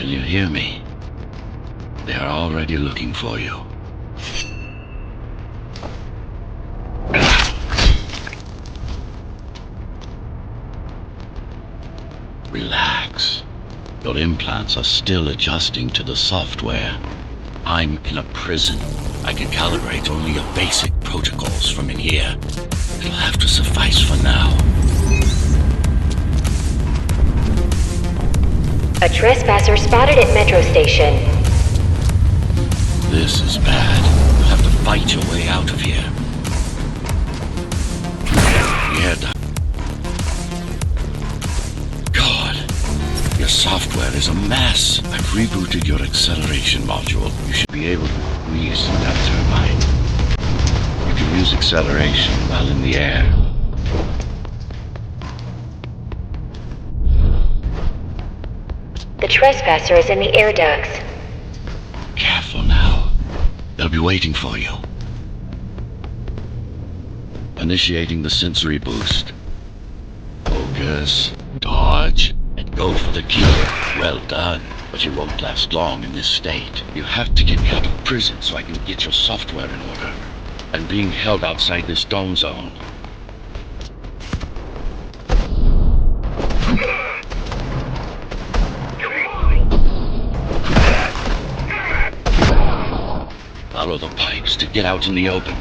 Can you hear me? They are already looking for you. Relax. Your implants are still adjusting to the software. I'm in a prison. I can calibrate only your basic protocols from in here. It'll have to suffice for now. A trespasser spotted at Metro Station. This is bad. You'll have to fight your way out of here. Yeah, God, your software is a mess. I've rebooted your acceleration module. You should be able to squeeze through that turbine. You can use acceleration while in the air. The trespasser is in the air ducts. Careful now. They'll be waiting for you. Initiating the sensory boost. Focus, dodge, and go for the kill. Well done, but you won't last long in this state. You have to get me out of prison so I can get your software in order. I'm being held outside this dome zone. Follow the pipes to get out in the open.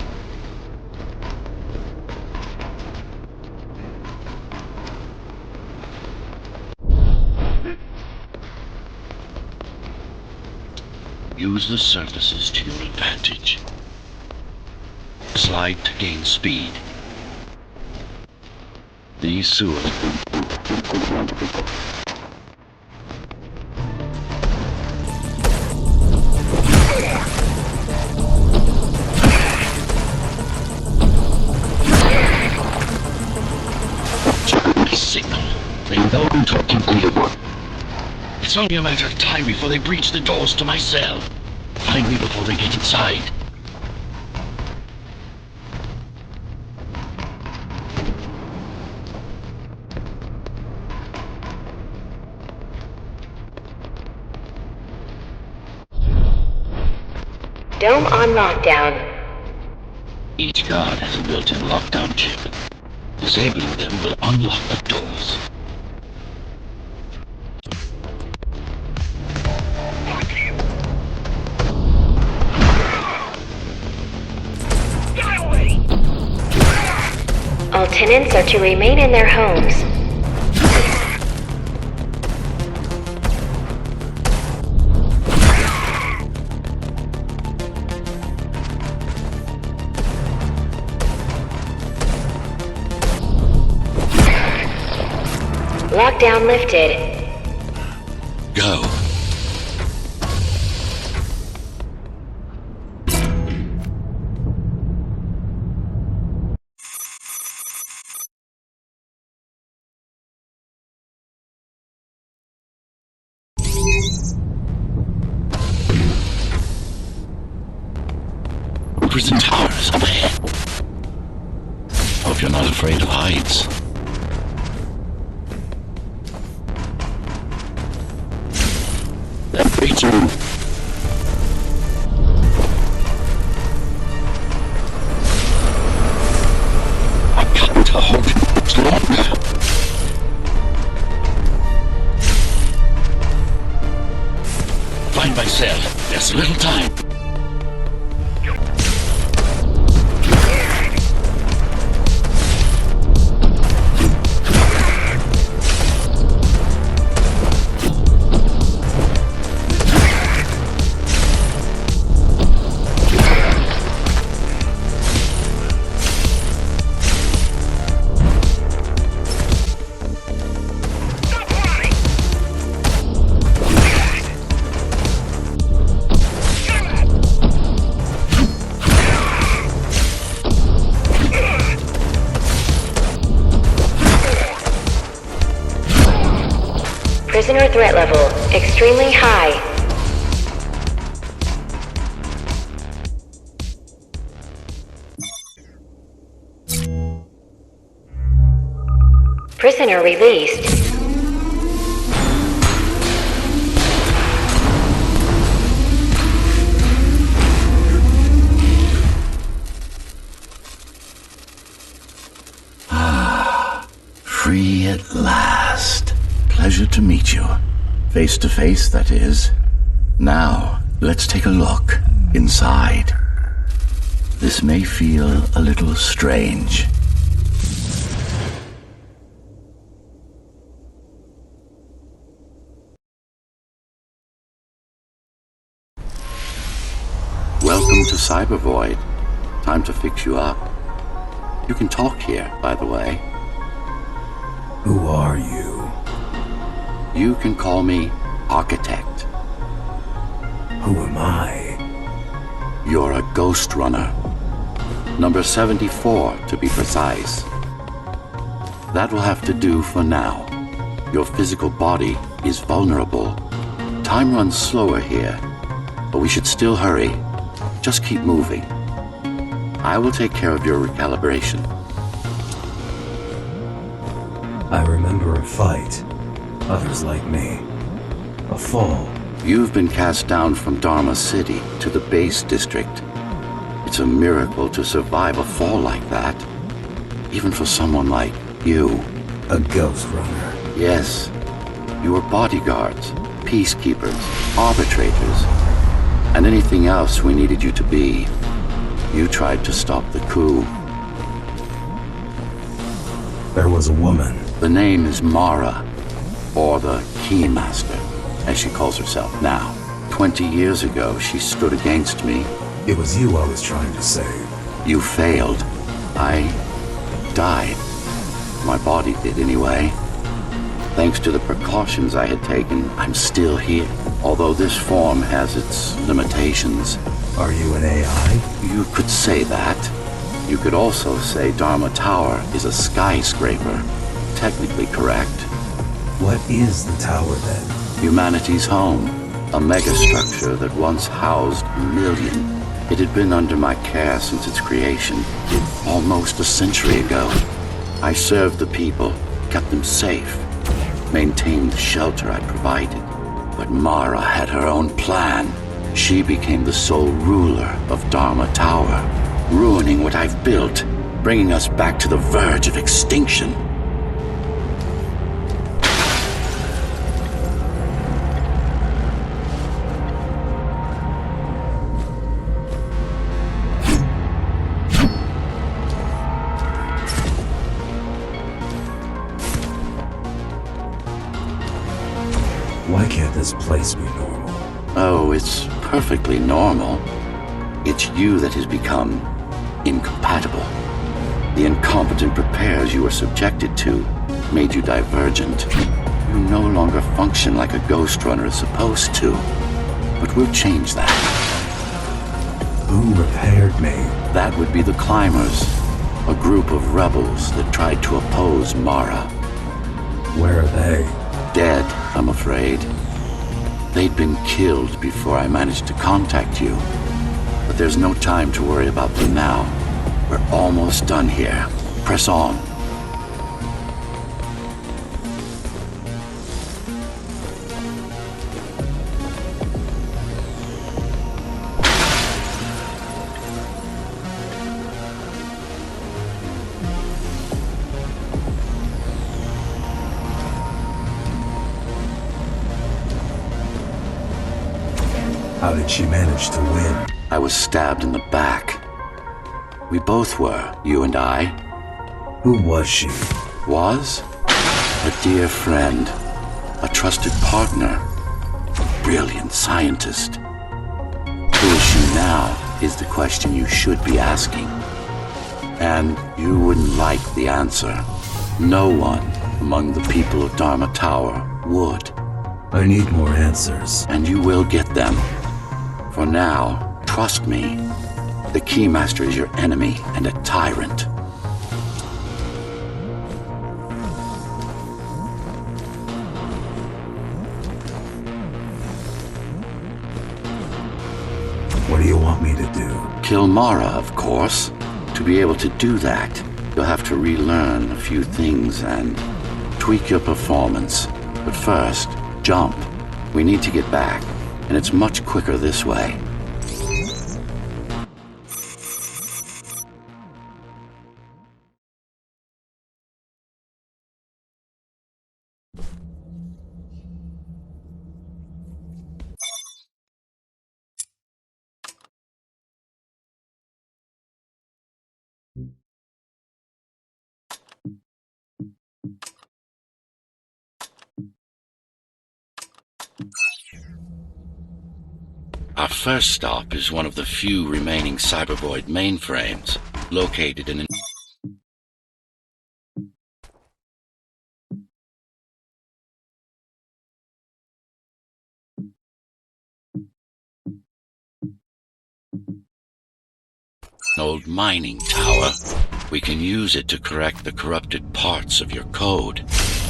Use the surfaces to your advantage. Slide to gain speed. These sewers. Signal. They know I'm talking to you. It's only a matter of time before they breach the doors to my cell. Find me before they get inside. Dome on lockdown. Each guard has a built-in lockdown chip. Disabling them will unlock the doors. All tenants are to remain in their homes. Lockdown lifted. Go. Prison towers up ahead. Hope you're not afraid of heights. That breach room. I've got to hold it much longer. Find my cell. There's little time. Prisoner threat level extremely high. Prisoner released. pleasure to meet you. Face to face, that is. Now, let's take a look inside. This may feel a little strange. Welcome to Cybervoid. Time to fix you up. You can talk here, by the way. Who are you? You can call me Architect. Who am I? You're a Ghostrunner. Number 74, to be precise. That will have to do for now. Your physical body is vulnerable. Time runs slower here, but we should still hurry. Just keep moving. I will take care of your recalibration. I remember a fight. Others like me. A fall. You've been cast down from Dharma City to the base district. It's a miracle to survive a fall like that. Even for someone like you. A Ghostrunner. Yes. You were bodyguards, peacekeepers, arbitrators, and anything else we needed you to be. You tried to stop the coup. There was a woman. The name is Mara, or the Keymaster, as she calls herself now. 20 years ago, she stood against me. It was you I was trying to save. You failed. I died. My body did anyway. Thanks to the precautions I had taken, I'm still here. Although this form has its limitations. Are you an AI? You could say that. You could also say Dharma Tower is a skyscraper. Technically correct. What is the tower then? Humanity's home. A megastructure that once housed a million. It had been under my care since its creation, almost a century ago. I served the people, kept them safe, maintained the shelter I provided. But Mara had her own plan. She became the sole ruler of Dharma Tower, ruining what I've built, bringing us back to the verge of extinction. Why can't this place be normal? Oh, it's perfectly normal. It's you that has become incompatible. The incompetent repairs you were subjected to made you divergent. You no longer function like a Ghostrunner is supposed to. But we'll change that. Who repaired me? That would be the Climbers, a group of rebels that tried to oppose Mara. Where are they? Dead, I'm afraid. They'd been killed before I managed to contact you. But there's no time to worry about them now. We're almost done here. Press on. How did she manage to win? I was stabbed in the back. We both were, you and I. Who was she? Was? A dear friend. A trusted partner. A brilliant scientist. Who is she now is the question you should be asking. And you wouldn't like the answer. No one among the people of Dharma Tower would. I need more answers. And you will get them. For now, trust me. The Keymaster is your enemy and a tyrant. What do you want me to do? Kill Mara, of course. To be able to do that, you'll have to relearn a few things and tweak your performance. But first, jump. We need to get back, and it's much quicker this way. Our first stop is one of the few remaining Cybervoid mainframes, located in an old mining tower. We can use it to correct the corrupted parts of your code,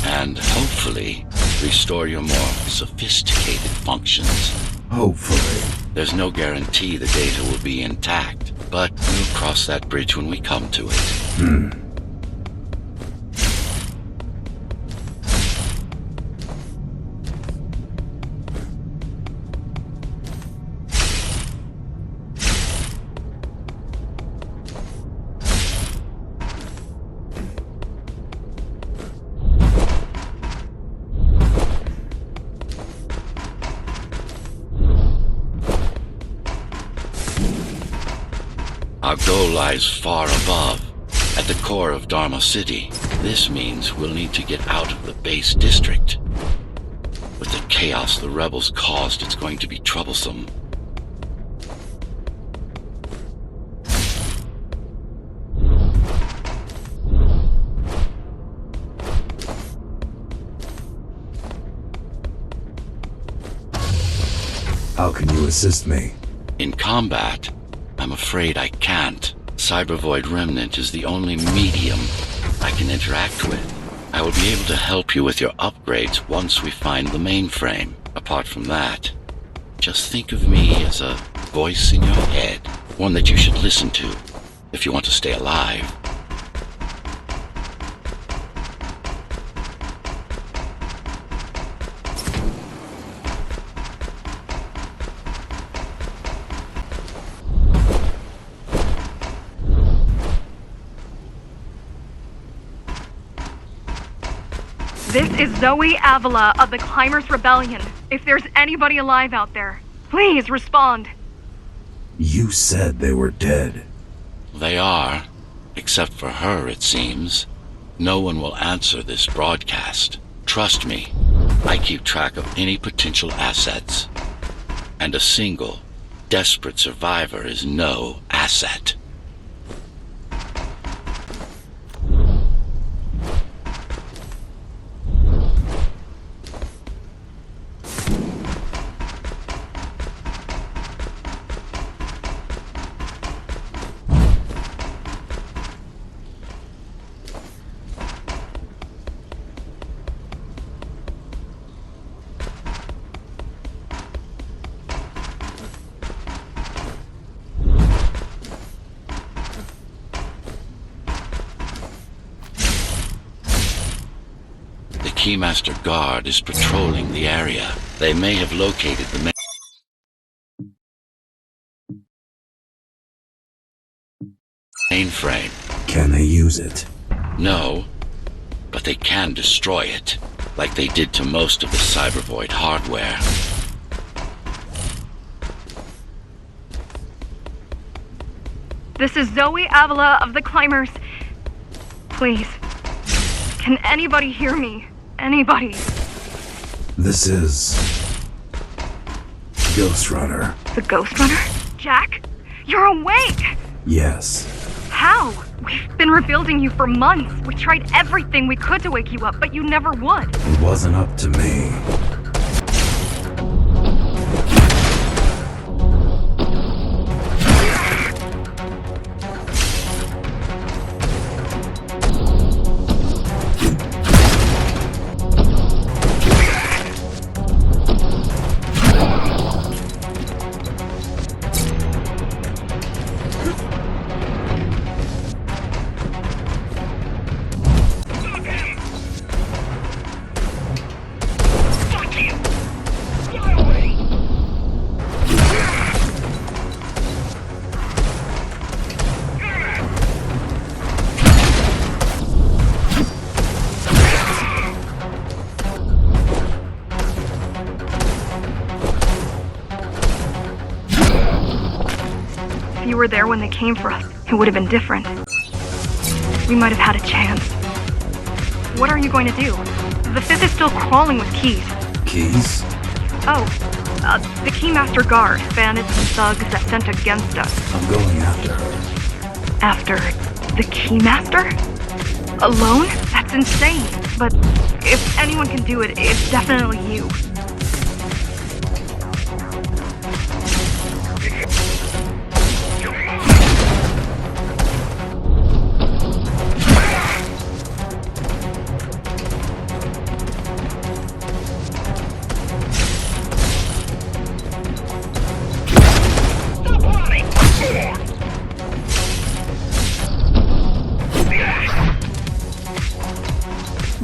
and hopefully restore your more sophisticated functions. Hopefully. There's no guarantee the data will be intact, but we'll cross that bridge when we come to it. Our goal lies far above, at the core of Dharma City. This means we'll need to get out of the base district. With the chaos the rebels caused, it's going to be troublesome. How can you assist me? In combat, I'm afraid I can't. Cybervoid Remnant is the only medium I can interact with. I will be able to help you with your upgrades once we find the mainframe. Apart from that, just think of me as a voice in your head, one that you should listen to if you want to stay alive. This is Zoe Avila of the Climbers Rebellion. If there's anybody alive out there, please respond. You said they were dead. They are, except for her, it seems. No one will answer this broadcast. Trust me, I keep track of any potential assets. And a single, desperate survivor is no asset. Keymaster Guard is patrolling the area. They may have located the mainframe. Can they use it? No, but they can destroy it, like they did to most of the Cybervoid hardware. This is Zoe Avila of the Climbers. Please, can anybody hear me? Anybody? This is Ghostrunner. The Ghostrunner? Jack? You're awake! Yes. How? We've been rebuilding you for months. We tried everything we could to wake you up, but you never would. It wasn't up to me. If you were there when they came for us, it would have been different. We might have had a chance. What are you going to do? The fifth is still crawling with keys. Keys? Oh, The Keymaster Guard, bandits and thugs that sent against us. I'm going after her. After the Keymaster? Alone? That's insane. But if anyone can do it, it's definitely you.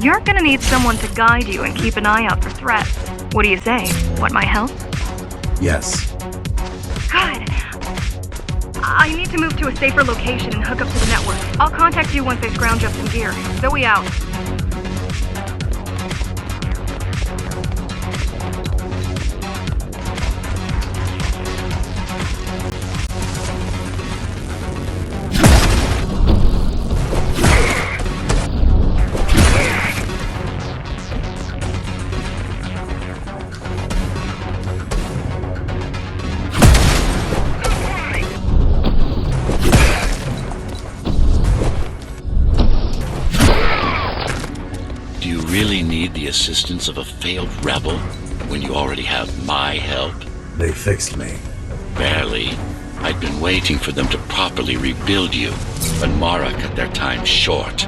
You're gonna need someone to guide you and keep an eye out for threats. What do you say? Want my help? Yes. Good. I need to move to a safer location and hook up to the network. I'll contact you once I scrounge up some gear. Zoe out. Really need the assistance of a failed rebel when you already have my help? They fixed me. Barely. I'd been waiting for them to properly rebuild you, but Mara cut their time short.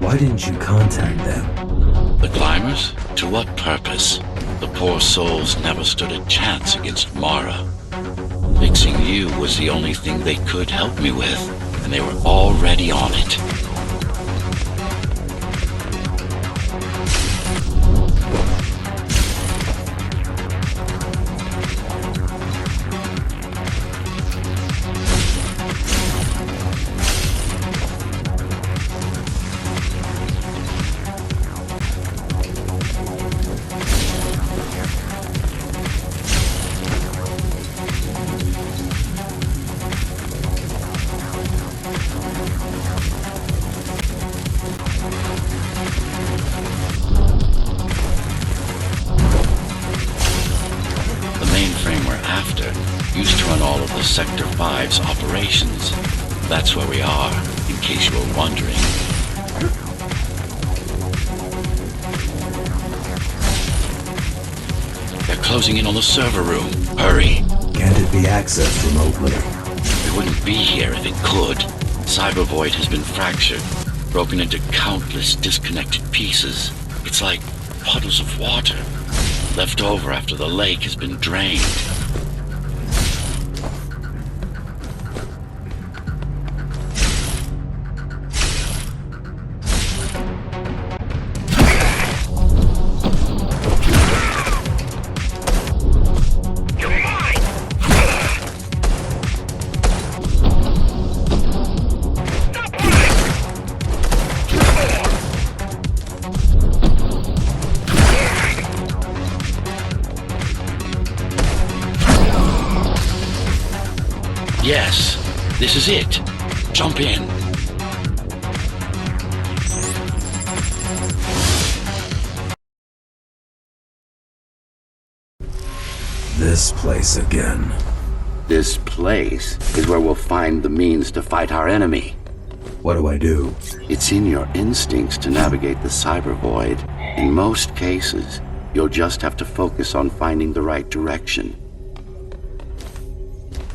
Why didn't you contact them? The climbers? To what purpose? The poor souls never stood a chance against Mara. Fixing you was the only thing they could help me with, and they were already on it. Used to run all of the Sector 5's operations. That's where we are, in case you were wondering. They're closing in on the server room. Hurry! Can't it be accessed remotely? We wouldn't be here if it could. Cyber Void has been fractured, broken into countless disconnected pieces. It's like puddles of water, left over after the lake has been drained. Yes, this is it. Jump in. This place again. This place is where we'll find the means to fight our enemy. What do I do? It's in your instincts to navigate the cyber void. In most cases, you'll just have to focus on finding the right direction.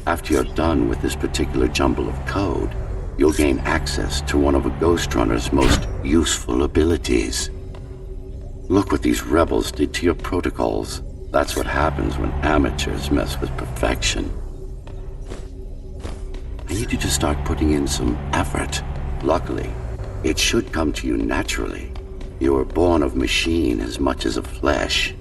After you're done with this particular jumble of code, you'll gain access to one of a Ghostrunner's most useful abilities. Look what these rebels did to your protocols. That's what happens when amateurs mess with perfection. I need you to start putting in some effort. Luckily, it should come to you naturally. You were born of machine as much as of flesh.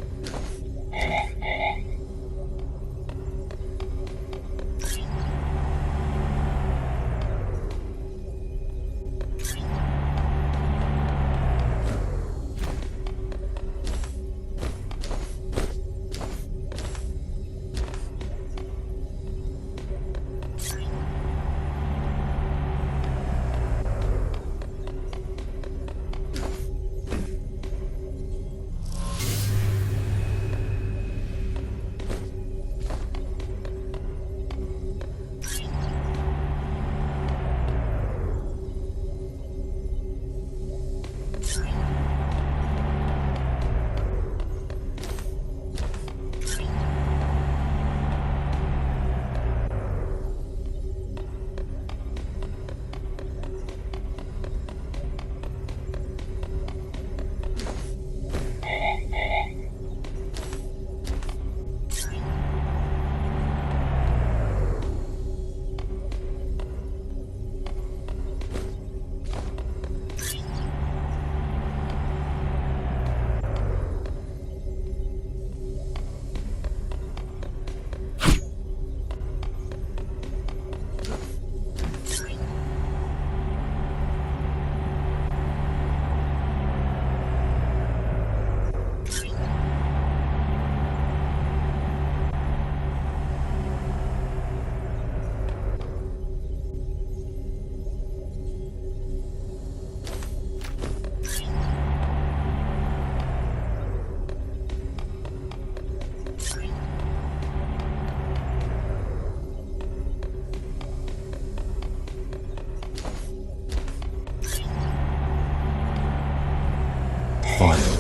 Finally.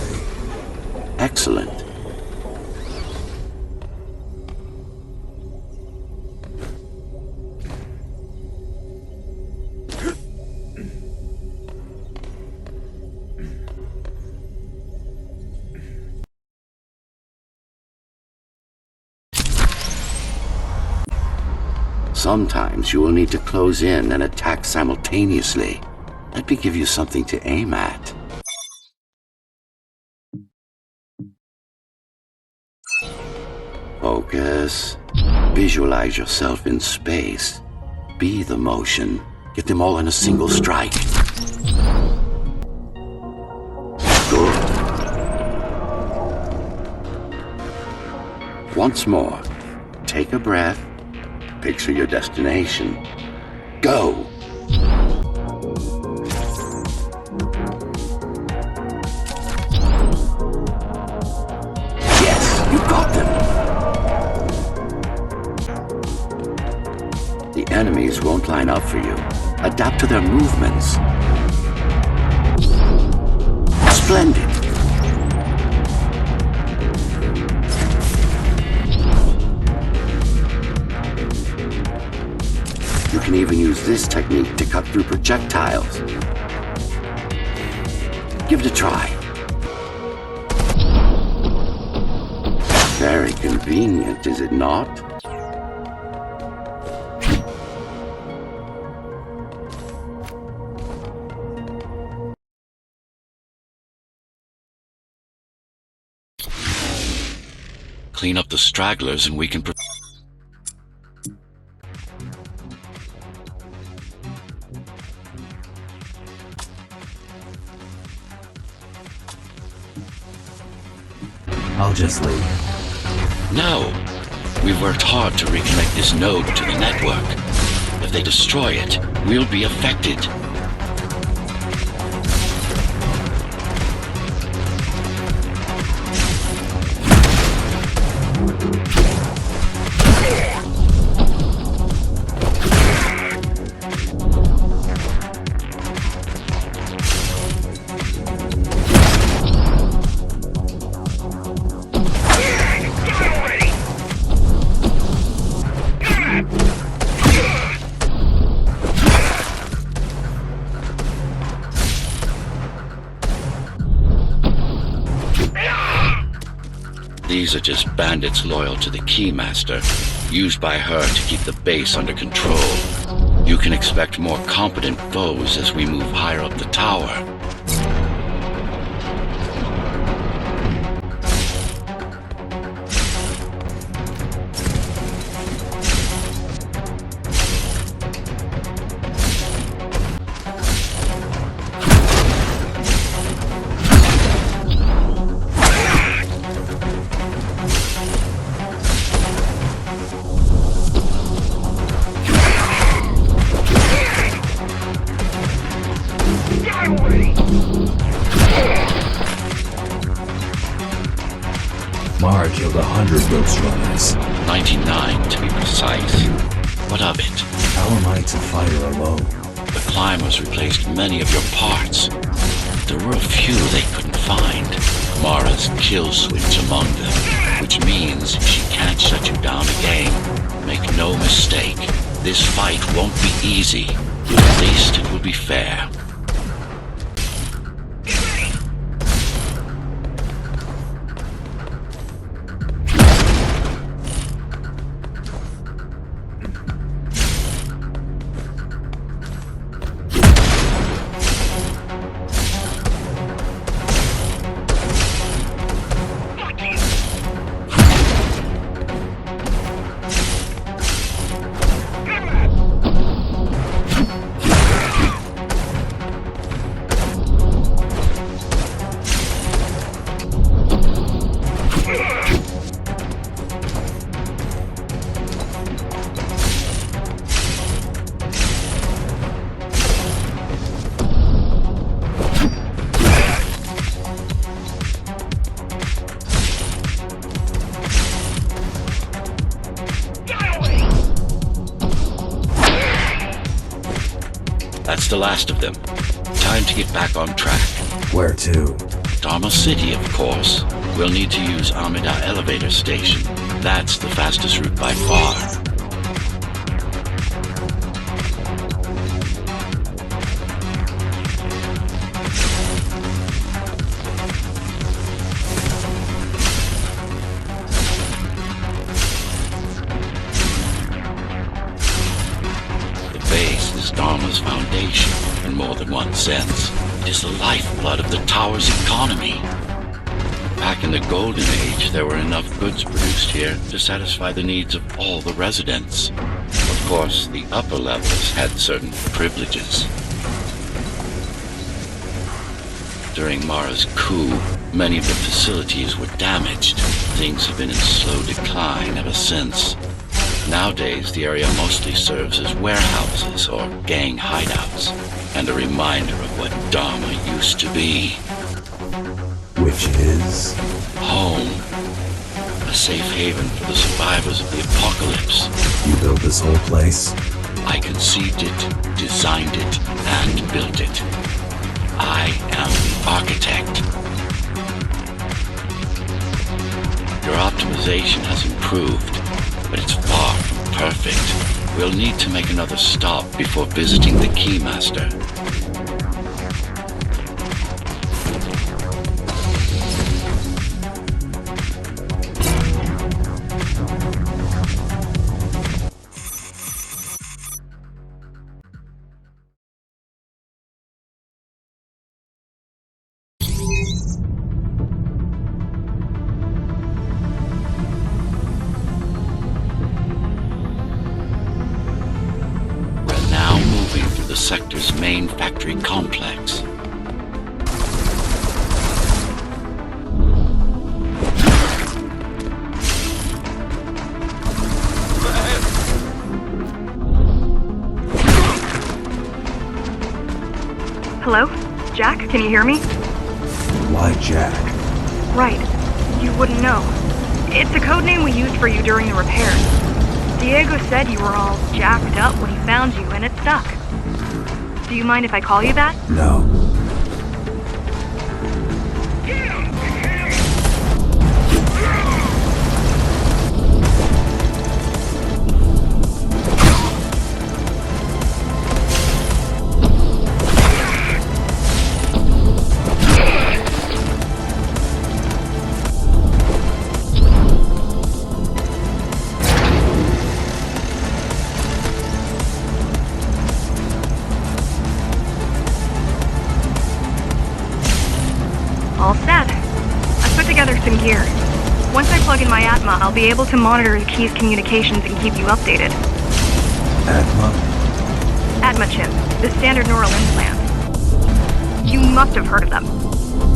Excellent. Sometimes you will need to close in and attack simultaneously. Let me give you something to aim at. Focus. Visualize yourself in space. Be the motion. Get them all in a single strike. Good. Once more. Take a breath. Picture your destination. Go! Yes, you got them! The enemies won't line up for you. Adapt to their movements. Splendid! You can even use this technique to cut through projectiles. Give it a try. Very convenient, is it not? Clean up the stragglers and we can... I'll just leave. No. We've worked hard to reconnect this node to the network. If they destroy it, we'll be affected. These are just bandits loyal to the Keymaster, used by her to keep the base under control. You can expect more competent foes as we move higher up the tower. Mara killed 100 Ghostrunners. 99 to be precise. What of it? How am I to fight her alone? The climbers replaced many of your parts. There were a few they couldn't find. Mara's kill switch among them, which means she can't shut you down again. Make no mistake, this fight won't be easy. At least it will be fair. That's the last of them. Time to get back on track. Where to? Dharma City, of course. We'll need to use Amida Elevator Station. That's the fastest route by far. Dharma's foundation, in more than one sense. It is the lifeblood of the tower's economy. Back in the Golden Age, there were enough goods produced here to satisfy the needs of all the residents. Of course, the upper levels had certain privileges. During Mara's coup, many of the facilities were damaged. Things have been in slow decline ever since. Nowadays, the area mostly serves as warehouses or gang hideouts, and a reminder of what Dharma used to be. Which is? Home. A safe haven for the survivors of the apocalypse. You built this whole place? I conceived it, designed it, and built it. I am the architect. Your optimization has improved, but it's far from perfect. We'll need to make another stop before visiting the Keymaster. Sector's main factory complex. Hello? Jack, can you hear me? Why Jack? Right. You wouldn't know. It's a code name we used for you during the repairs. Diego said you were all jacked up when he found you, and it stuck. Do you mind if I call you that? No. All set. I put together some gear. Once I plug in my Atma, I'll be able to monitor the Key's communications and keep you updated. Atma? Atma chip, the standard neural implants. You must have heard of them.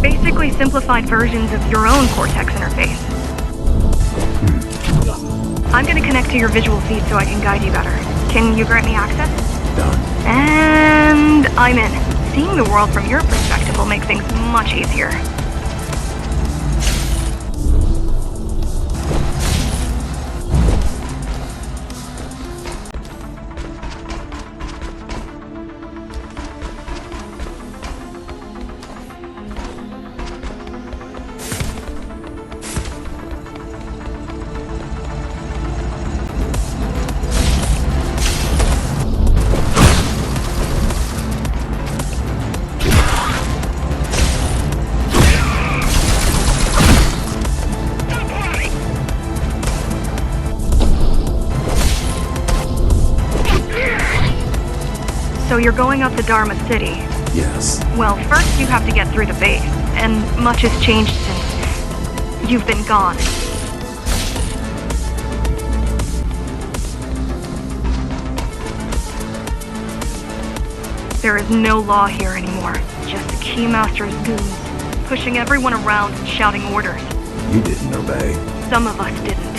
Basically simplified versions of your own Cortex interface. I'm gonna connect to your visual feed so I can guide you better. Can you grant me access? Done. And I'm in. Seeing the world from your perspective will make things much easier. So you're going up to Dharma City. Yes. Well, first you have to get through the base, and much has changed since you've been gone. There is no law here anymore, just the Keymaster's goons, pushing everyone around and shouting orders. You didn't obey. Some of us didn't.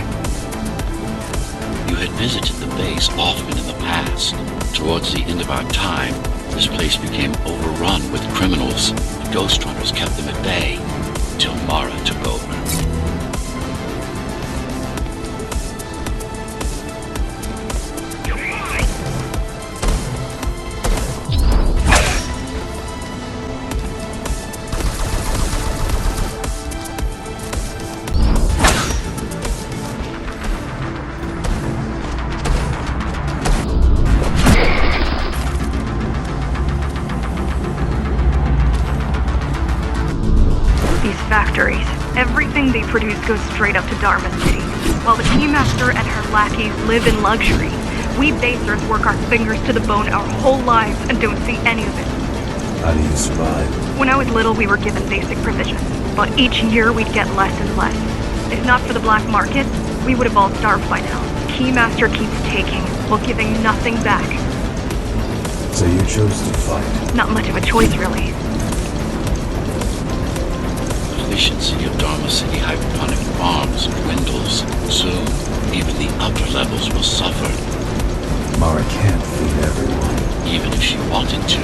You had visited the base often in the past. Towards the end of our time, this place became overrun with criminals. The Ghostrunners kept them at bay, until Mara took over. produced goes straight up to Dharma City, while the Keymaster and her lackeys live in luxury. We basers work our fingers to the bone our whole lives and don't see any of it. How do you survive? When I was little, we were given basic provisions, but each year we'd get less and less. If not for the black market, we would have all starved by now. Keymaster keeps taking, while giving nothing back. So you chose to fight? Not much of a choice, really. Efficiency of Dharma City hydroponic farms dwindles. Soon, even the upper levels will suffer, Mara can't feed everyone. even if she wanted to.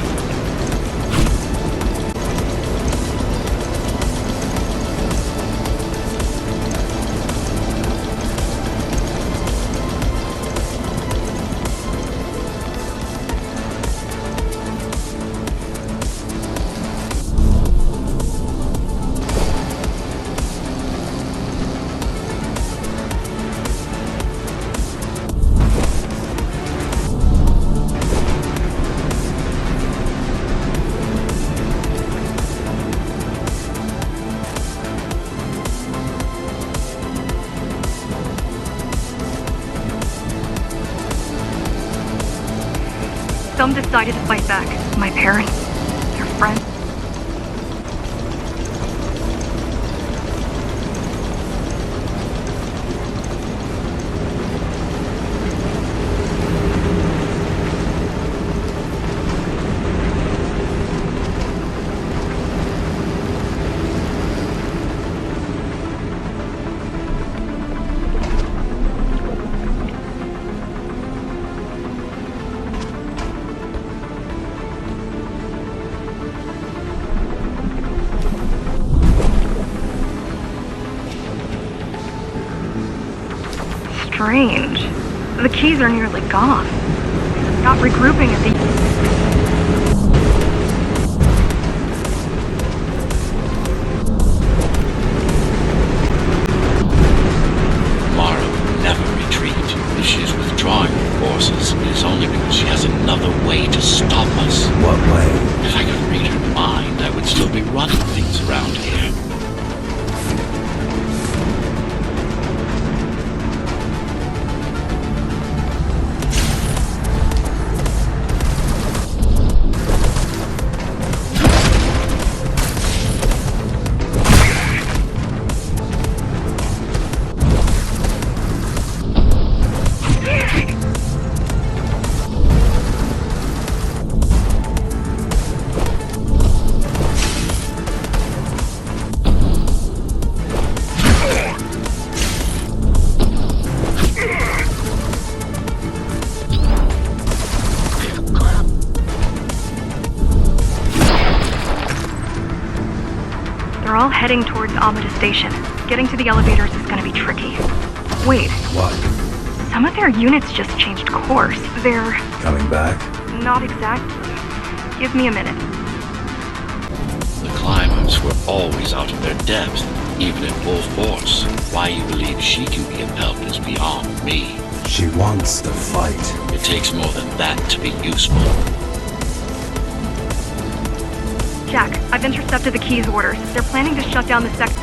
Some decided to fight back. My parents, their friends. Strange. The keys are nearly gone. Not regrouping at the... Mara will never retreat. If she's withdrawing her forces, it is only because she has another way to stop us. What way? If I could read her mind, I would still be running things around here. They're all heading towards Amida Station. Getting to the elevators is gonna be tricky. Wait, What? some of their units just changed course. They're... Coming back? not exactly. Give me a minute. The climbers were always out of their depth, even at full force. Why you believe she can be of help is beyond me. She wants to fight. It takes more than that to be useful. Jack, I've intercepted the Keys orders. They're planning to shut down the sector.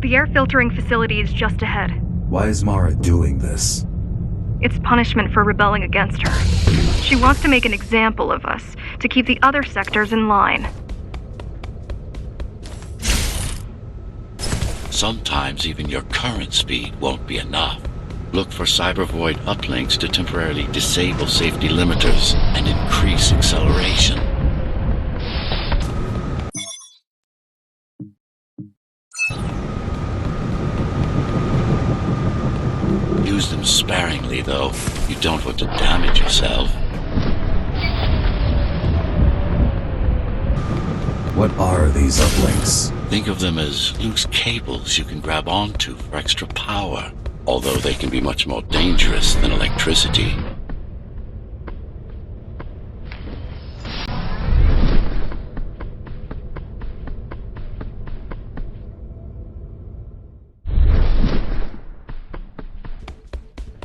The air filtering facility is just ahead. Why is Mara doing this? It's punishment for rebelling against her. She wants to make an example of us, to keep the other sectors in line. Sometimes even your current speed won't be enough. Look for cybervoid uplinks to temporarily disable safety limiters and increase acceleration. Use them sparingly, though. You don't want to damage yourself. What are these uplinks? Think of them as loose cables you can grab onto for extra power, although they can be much more dangerous than electricity.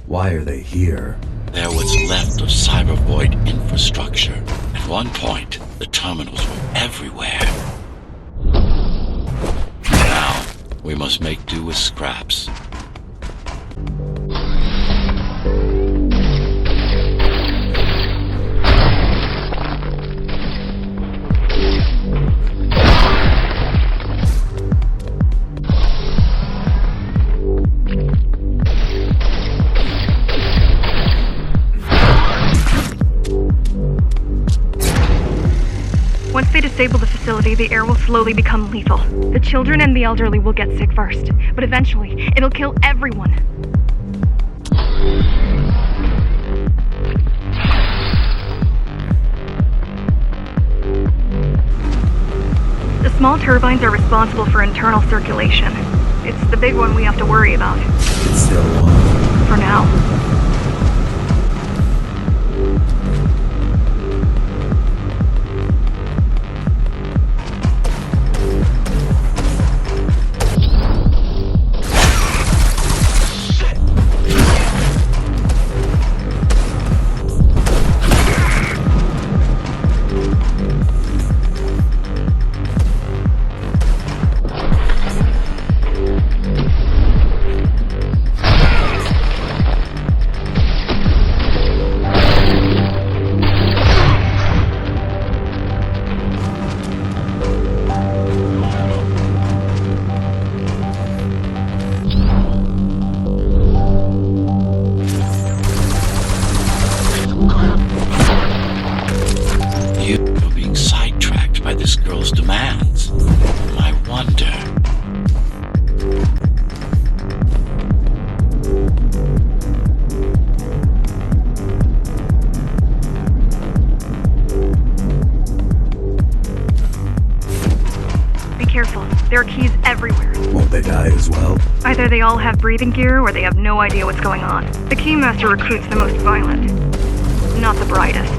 Why are they here? They're what's left of Cybervoid infrastructure. At one point, the terminals were everywhere. Now, we must make do with scraps. Once they disable the facility, the air will slowly become lethal. The children and the elderly will get sick first, but eventually, it'll kill everyone. The small turbines are responsible for internal circulation. It's the big one we have to worry about. It's still on. For now. You're being sidetracked by this girl's demands. I wonder. Be careful. There are keys everywhere. Won't they die as well? Either they all have breathing gear or they have no idea what's going on. The Keymaster recruits the most violent, not the brightest.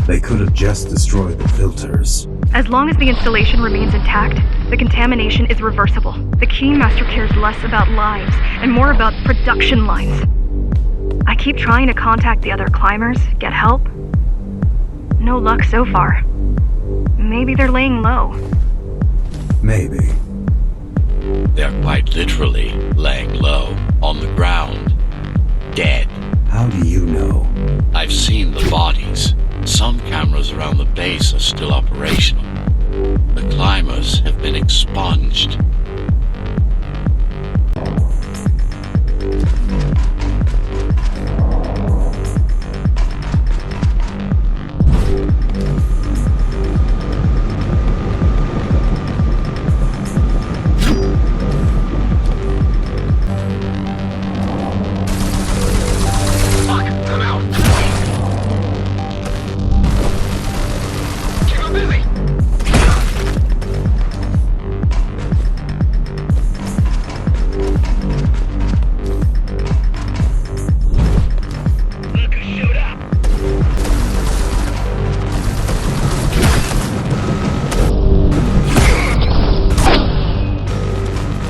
They could have just destroyed the filters. As long as the installation remains intact, the contamination is reversible. The Keymaster cares less about lives and more about production lines. I keep trying to contact the other climbers, get help. No luck so far. Maybe they're laying low. Maybe. They're quite literally laying low on the ground, dead. How do you know? I've seen the bodies. Some cameras around the base are still operational. The climbers have been expunged.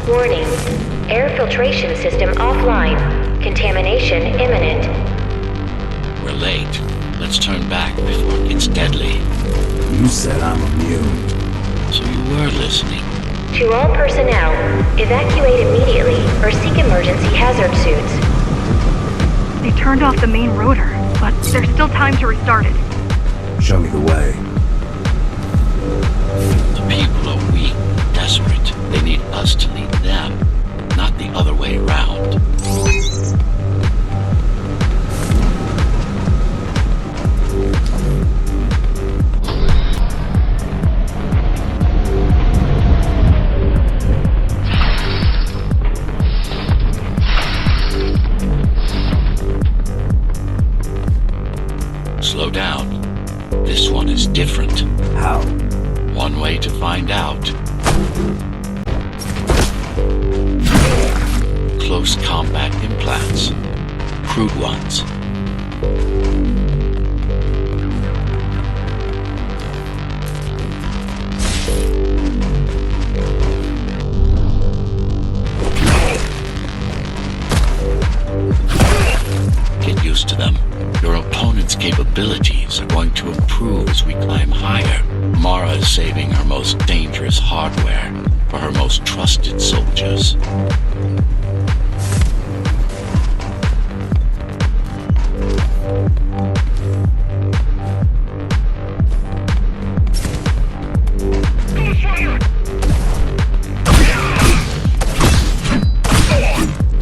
Warning. Air filtration system offline. Contamination imminent. We're late. Let's turn back before it gets deadly. You said I'm immune. So you were listening. To all personnel, evacuate immediately or seek emergency hazard suits. They turned off the main rotor, but there's still time to restart it. Show me the way. The people are weak, desperate. They need us to lead them, not the other way around. Slow down. This one is different. How? One way to find out. Close combat implants. Crude ones. Get used to them. Your opponent's capabilities are going to improve as we climb higher. Mara is saving her most dangerous hardware for her most trusted soldiers.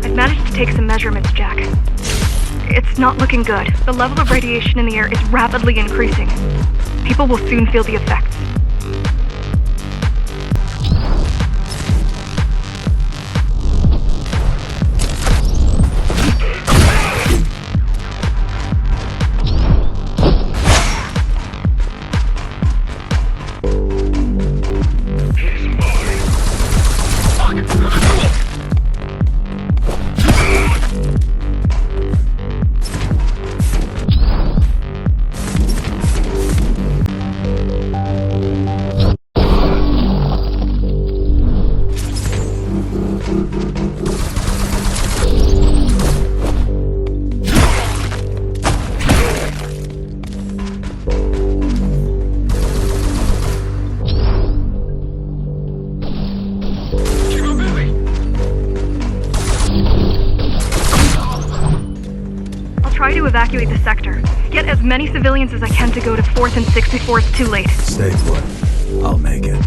I've managed to take some measurements, Jack. It's not looking good. The level of radiation in the air is rapidly increasing. People will soon feel the effects. Try to evacuate the sector. Get as many civilians as I can to go to 4th and 6th before it's too late. Stay put. I'll make it.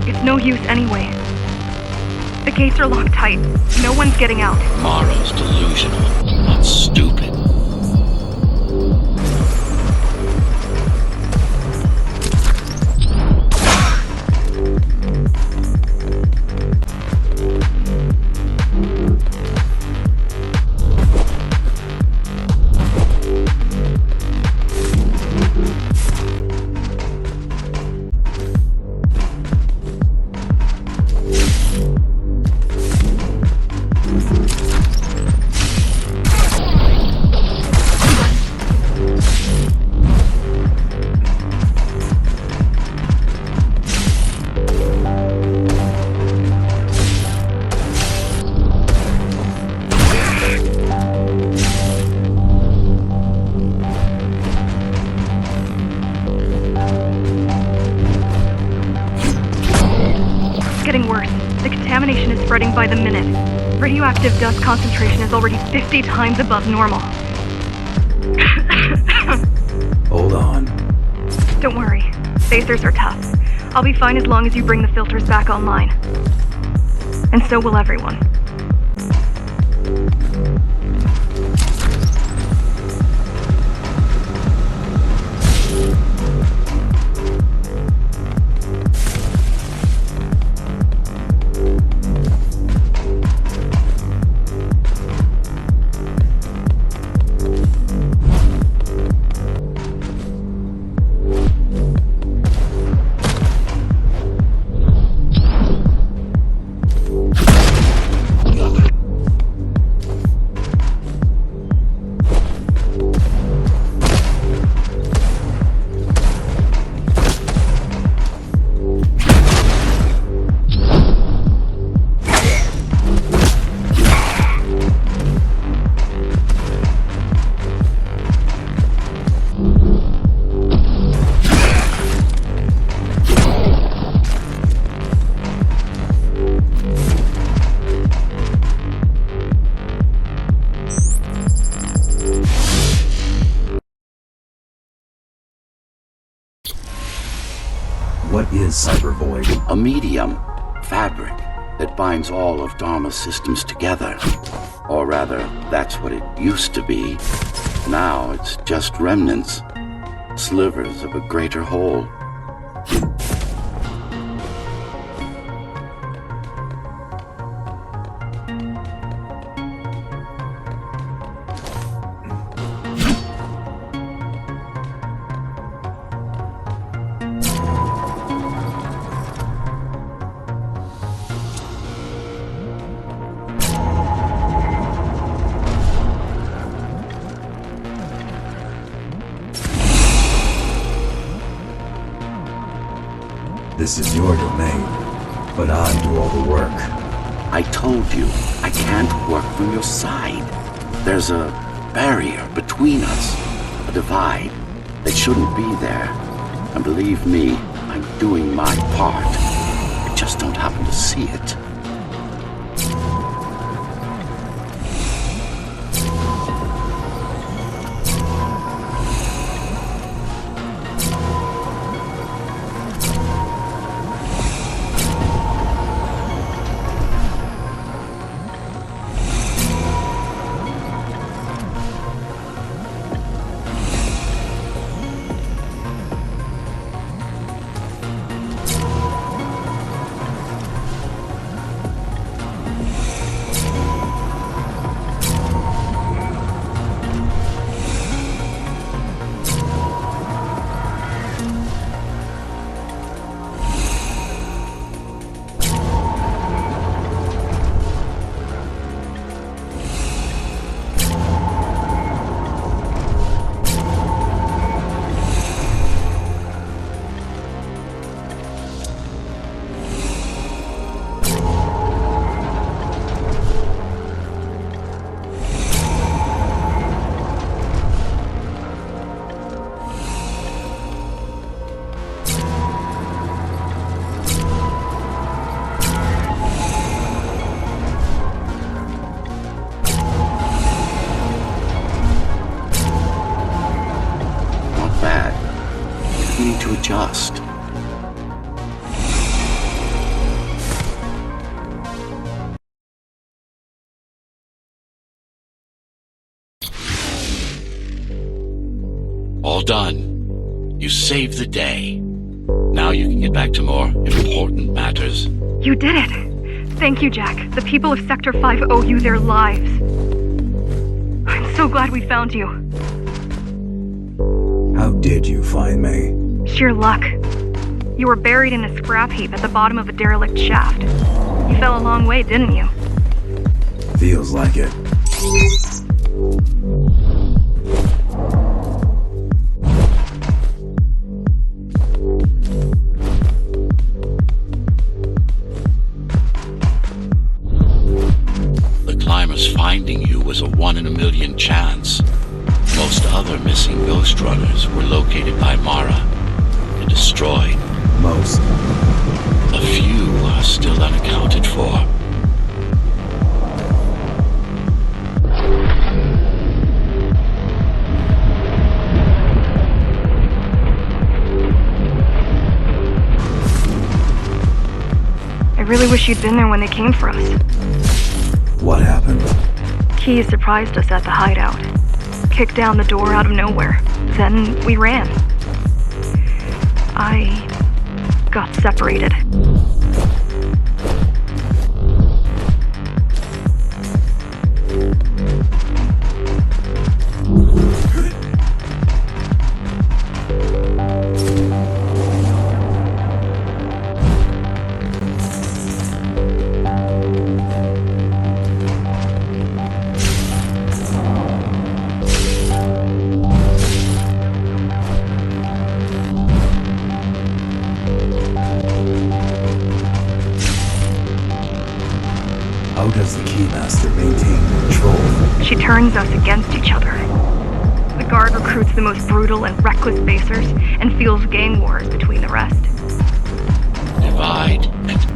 It's no use anyway. The gates are locked tight. No one's getting out. Mara's delusional, not stupid. Getting worse. The contamination is spreading by the minute. Radioactive dust concentration is already 50 times above normal. Hold on. Don't worry. Spacers are tough. I'll be fine as long as you bring the filters back online. And so will everyone. following? A medium, fabric, that binds all of Dharma's systems together. Or rather, that's what it used to be. Now it's just remnants, slivers of a greater whole. This is your domain, but I do all the work. I told you, I can't work from your side. There's a barrier between us, a divide that shouldn't be there. And believe me, I'm doing my part. I just don't happen to see it. Adjust. All done. You saved the day. Now you can get back to more important matters. You did it! Thank you, Jack. The people of Sector 5 owe you their lives. I'm so glad we found you. How did you find me? Sheer luck. You were buried in a scrap heap at the bottom of a derelict shaft. You fell a long way, didn't you? Feels like it. The climbers finding you was a 1 in a million chance. Most other missing Ghostrunners were located by Mara and destroyed. Most. A few are still unaccounted for. I really wish you'd been there when they came for us. What happened? Key surprised us at the hideout. Kicked down the door out of nowhere. Then we ran. I got separated. How does the Keymaster maintain control? She turns us against each other. The Guard recruits the most brutal and reckless basers and fuels gang wars between the rest. Divide and...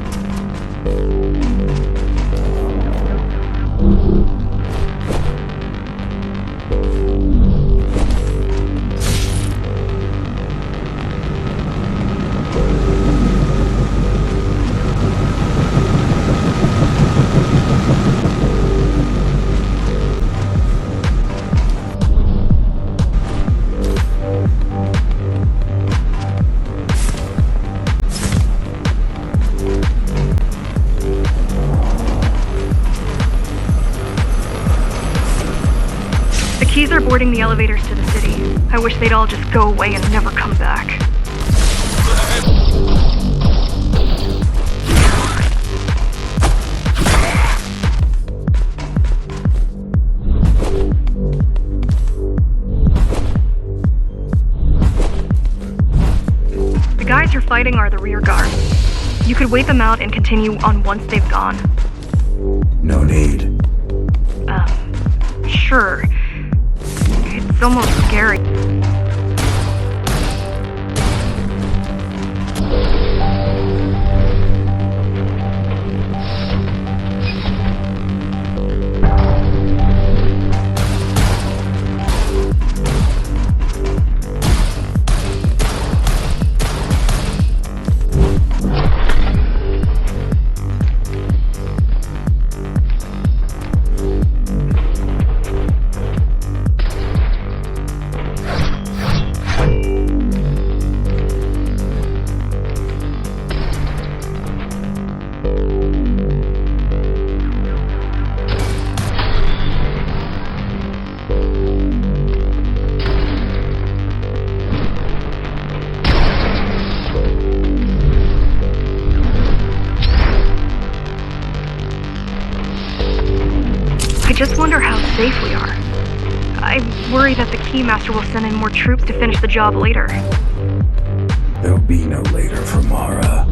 boarding the elevators to the city. I wish they'd all just go away and never come back. The guys you're fighting are the rear guard. You could wait them out and continue on once they've gone. No need. Sure. It's almost scary. I just wonder how safe we are. I worry that the Keymaster will send in more troops to finish the job later. There'll be no later for Mara.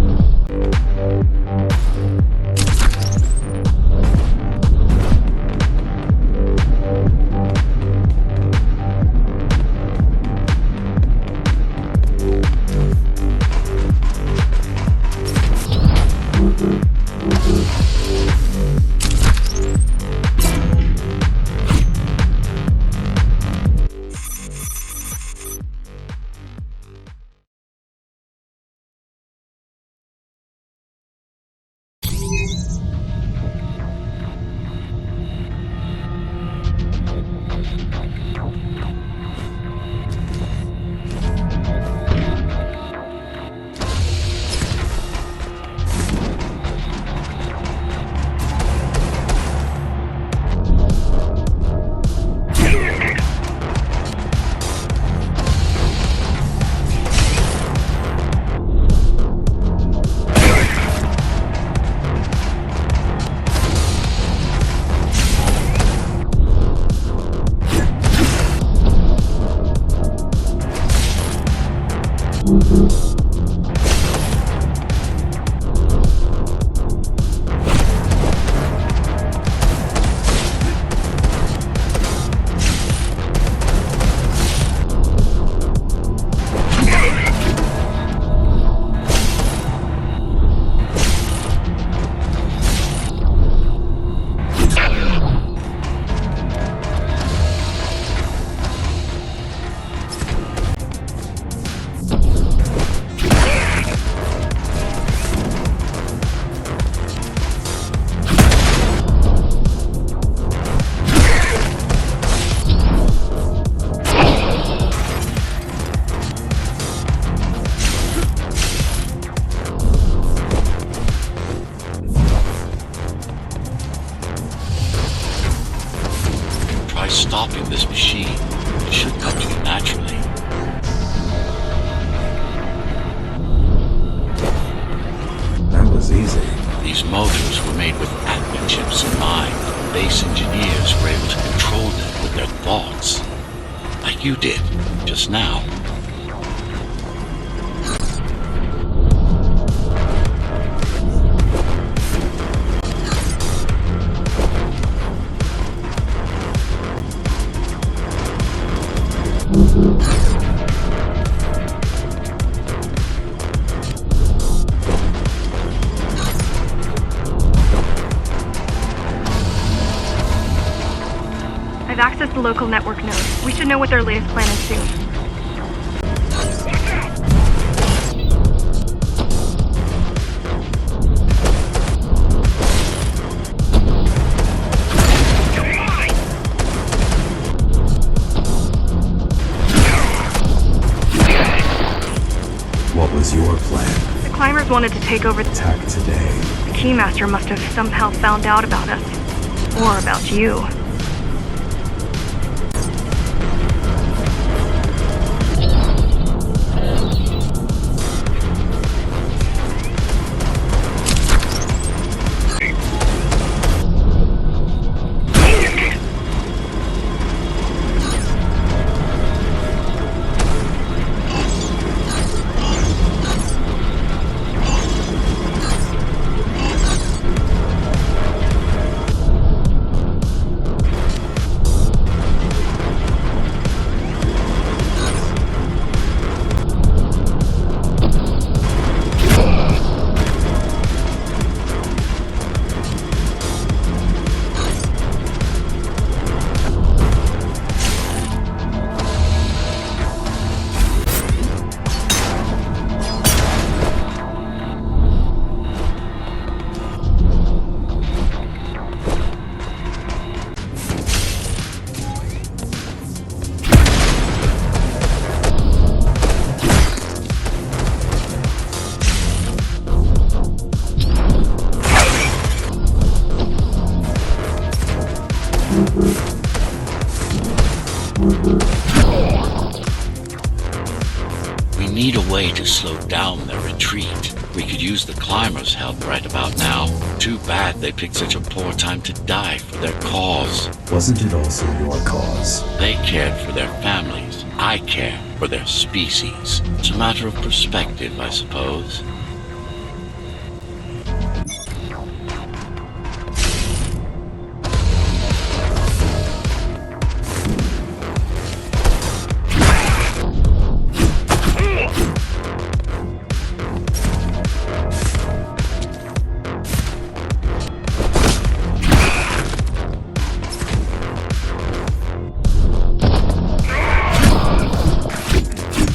Stopping this machine. It should come to you naturally. That was easy. These motors were made with admin chips in mind. Base engineers were able to control them with their thoughts. Like you did, just now. I've accessed the local network node. We should know what their latest plan is soon. What was your plan? The climbers wanted to take over. Attack today. The Keymaster must have somehow found out about us. Or about you. slowed down their retreat. We could use the climbers' help right about now. Too bad they picked such a poor time to die for their cause. Wasn't it also your cause? They cared for their families. I care for their species. It's a matter of perspective, I suppose.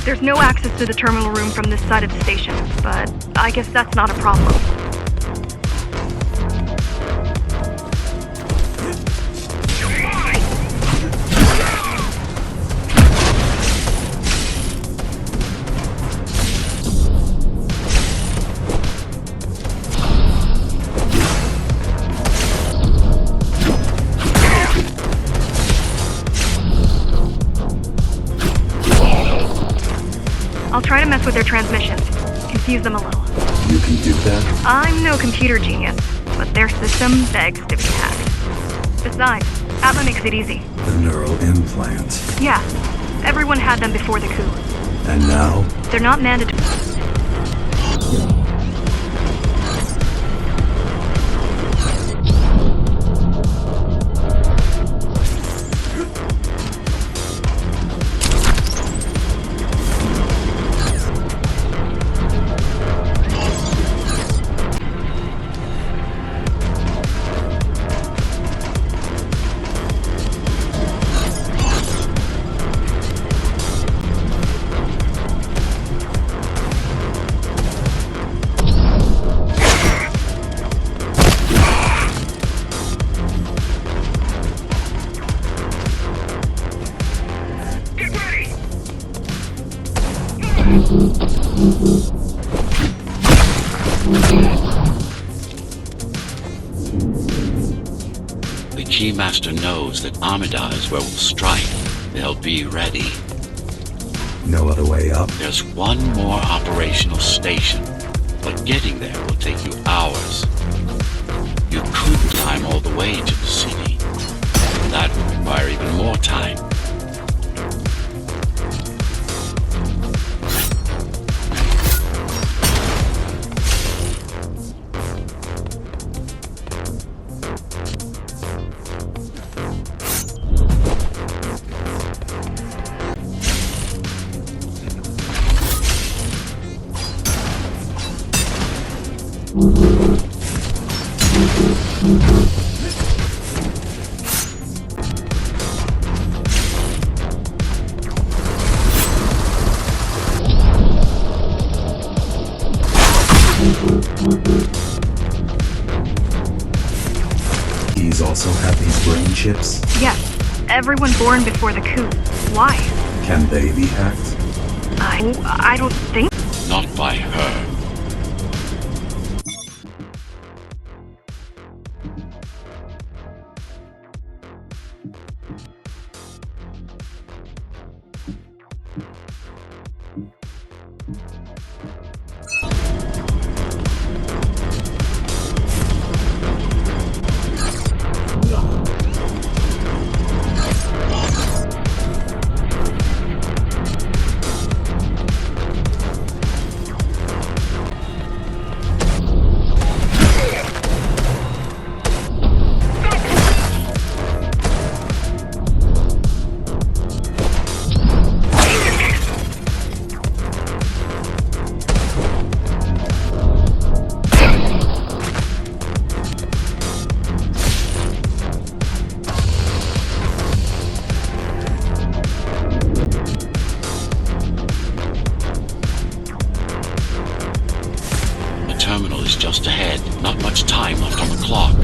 There's no access to the terminal room from this side of the station, but I guess that's not a problem. I'll try to mess with their transmissions, confuse them a little. You can do that? I'm no computer genius, but their system begs to be hacked. Besides, Atma makes it easy. The neural implant. Yeah, everyone had them before the coup. And now? They're not mandatory. The Keymaster knows that Amida is where we'll strike. They'll be ready. No other way up? There's one more operational station, but getting there will take you hours. You could climb all the way to the city. That would require even more time. He's also had these brain chips? Yes, everyone born before the coup. Why? Can they be hacked? I don't think. Not by her. Terminal is just ahead. Not much time left on the clock.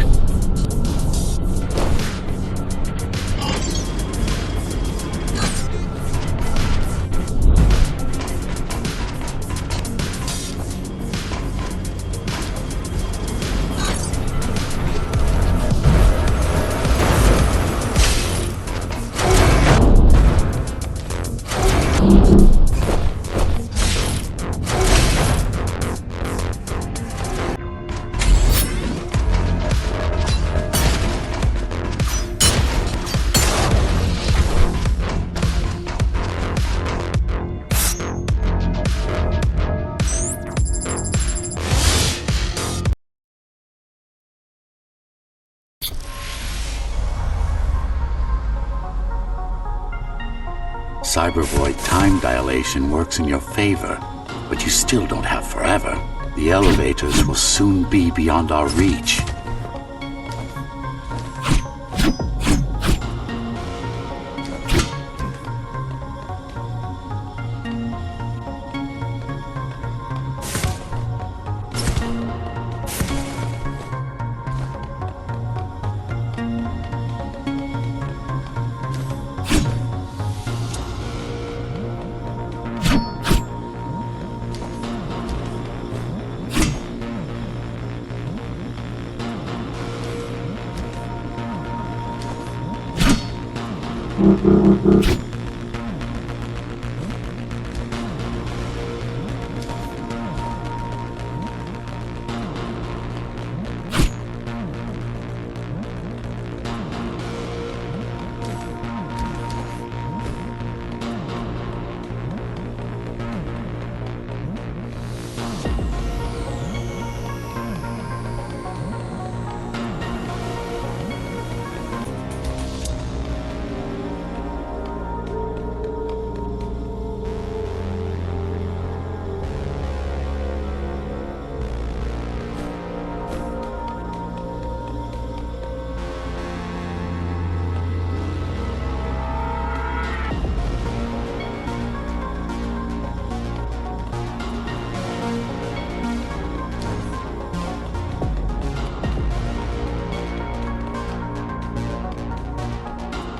Cybervoid time dilation works in your favor, but you still don't have forever. The elevators will soon be beyond our reach.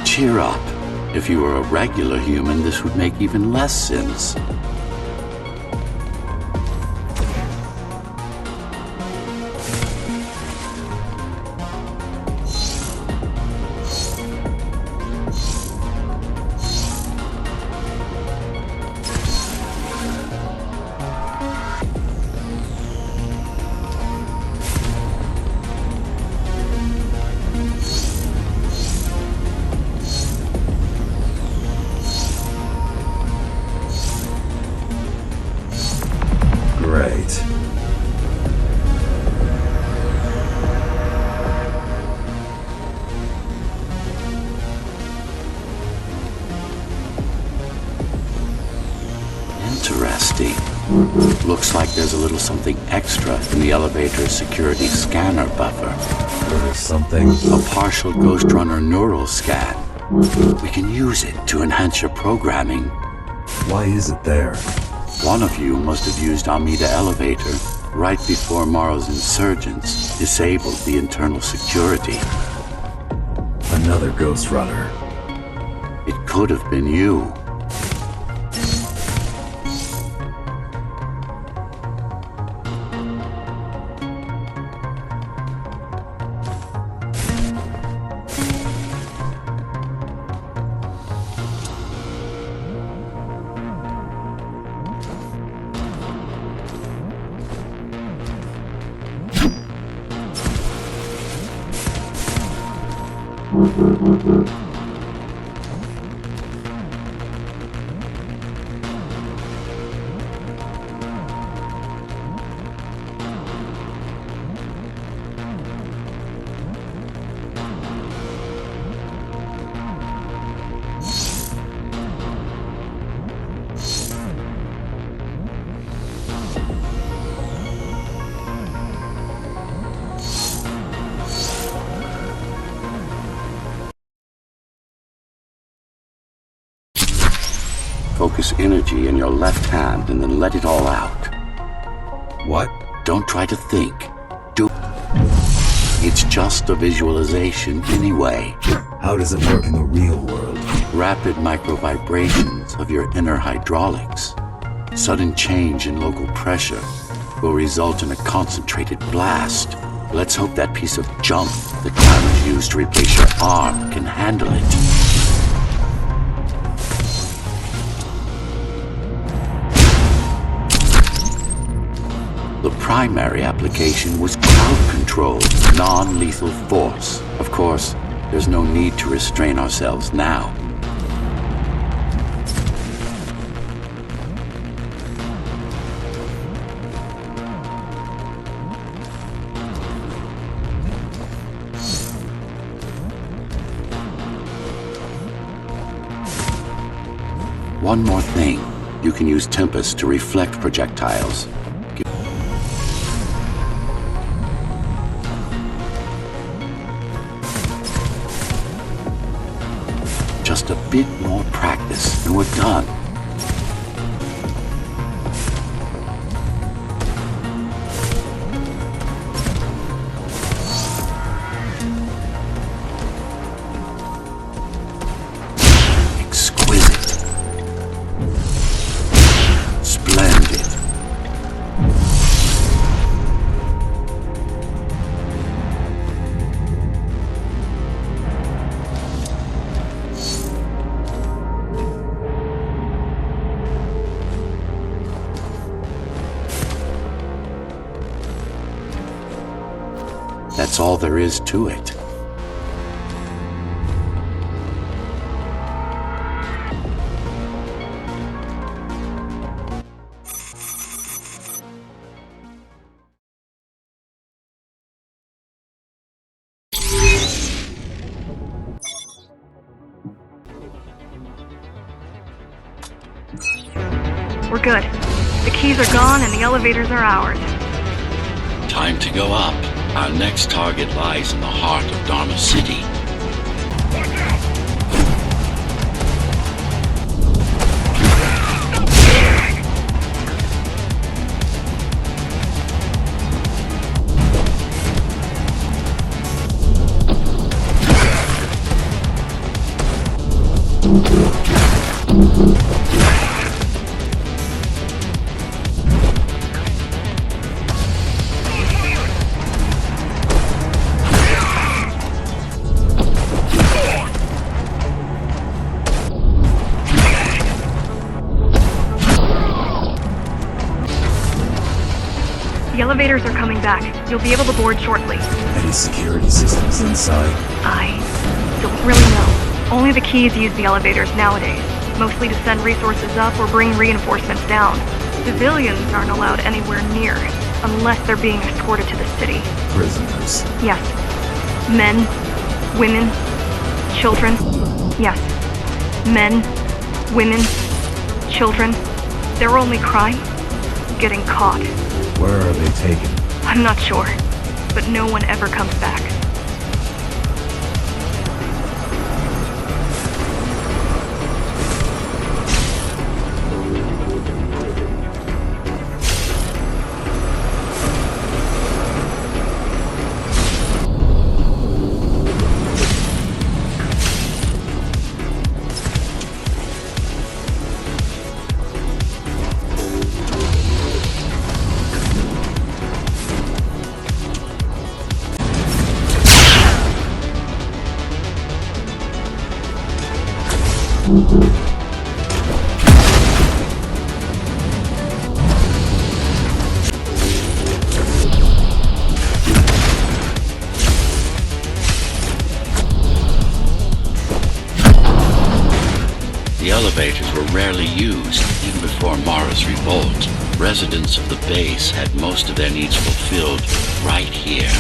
Cheer up. If you were a regular human, this would make even less sense. Great. Interesting. Looks like there's a little something extra in the elevator's security scanner buffer. There's something. A partial Ghostrunner neural scan. We can use it to enhance your programming. Why is it there? One of you must have used Amida Elevator right before Morrow's insurgents disabled the internal security. Another Ghostrunner. It could have been you. Focus energy in your left hand and then let it all out. What? Don't try to think. Do. It's just a visualization anyway. How does it work in the real world? Rapid micro-vibrations of your inner hydraulics. Sudden change in local pressure will result in a concentrated blast. Let's hope that piece of junk the clown used to replace your arm can handle it. The primary application was crowd control, non-lethal force. Of course, there's no need to restrain ourselves now. One more thing. You can use Tempest to reflect projectiles. Just a bit more practice and we're done. Exquisite. Splendid. That's all there is to it. We're good. The keys are gone and the elevators are ours. Time to go up. Our next target lies in the heart of Dharma City. The elevators are coming back. You'll be able to board shortly. Any security systems inside? I don't really know. Only the keys use the elevators nowadays, mostly to send resources up or bring reinforcements down. Civilians aren't allowed anywhere near, unless they're being escorted to the city. Prisoners. Yes. Men, women, children. Yes. Men, women, children. Their only crime? Getting caught. Where are they taken? I'm not sure, but no one ever comes back. The elevators were rarely used, even before Mara's revolt. Residents of the base had most of their needs fulfilled right here.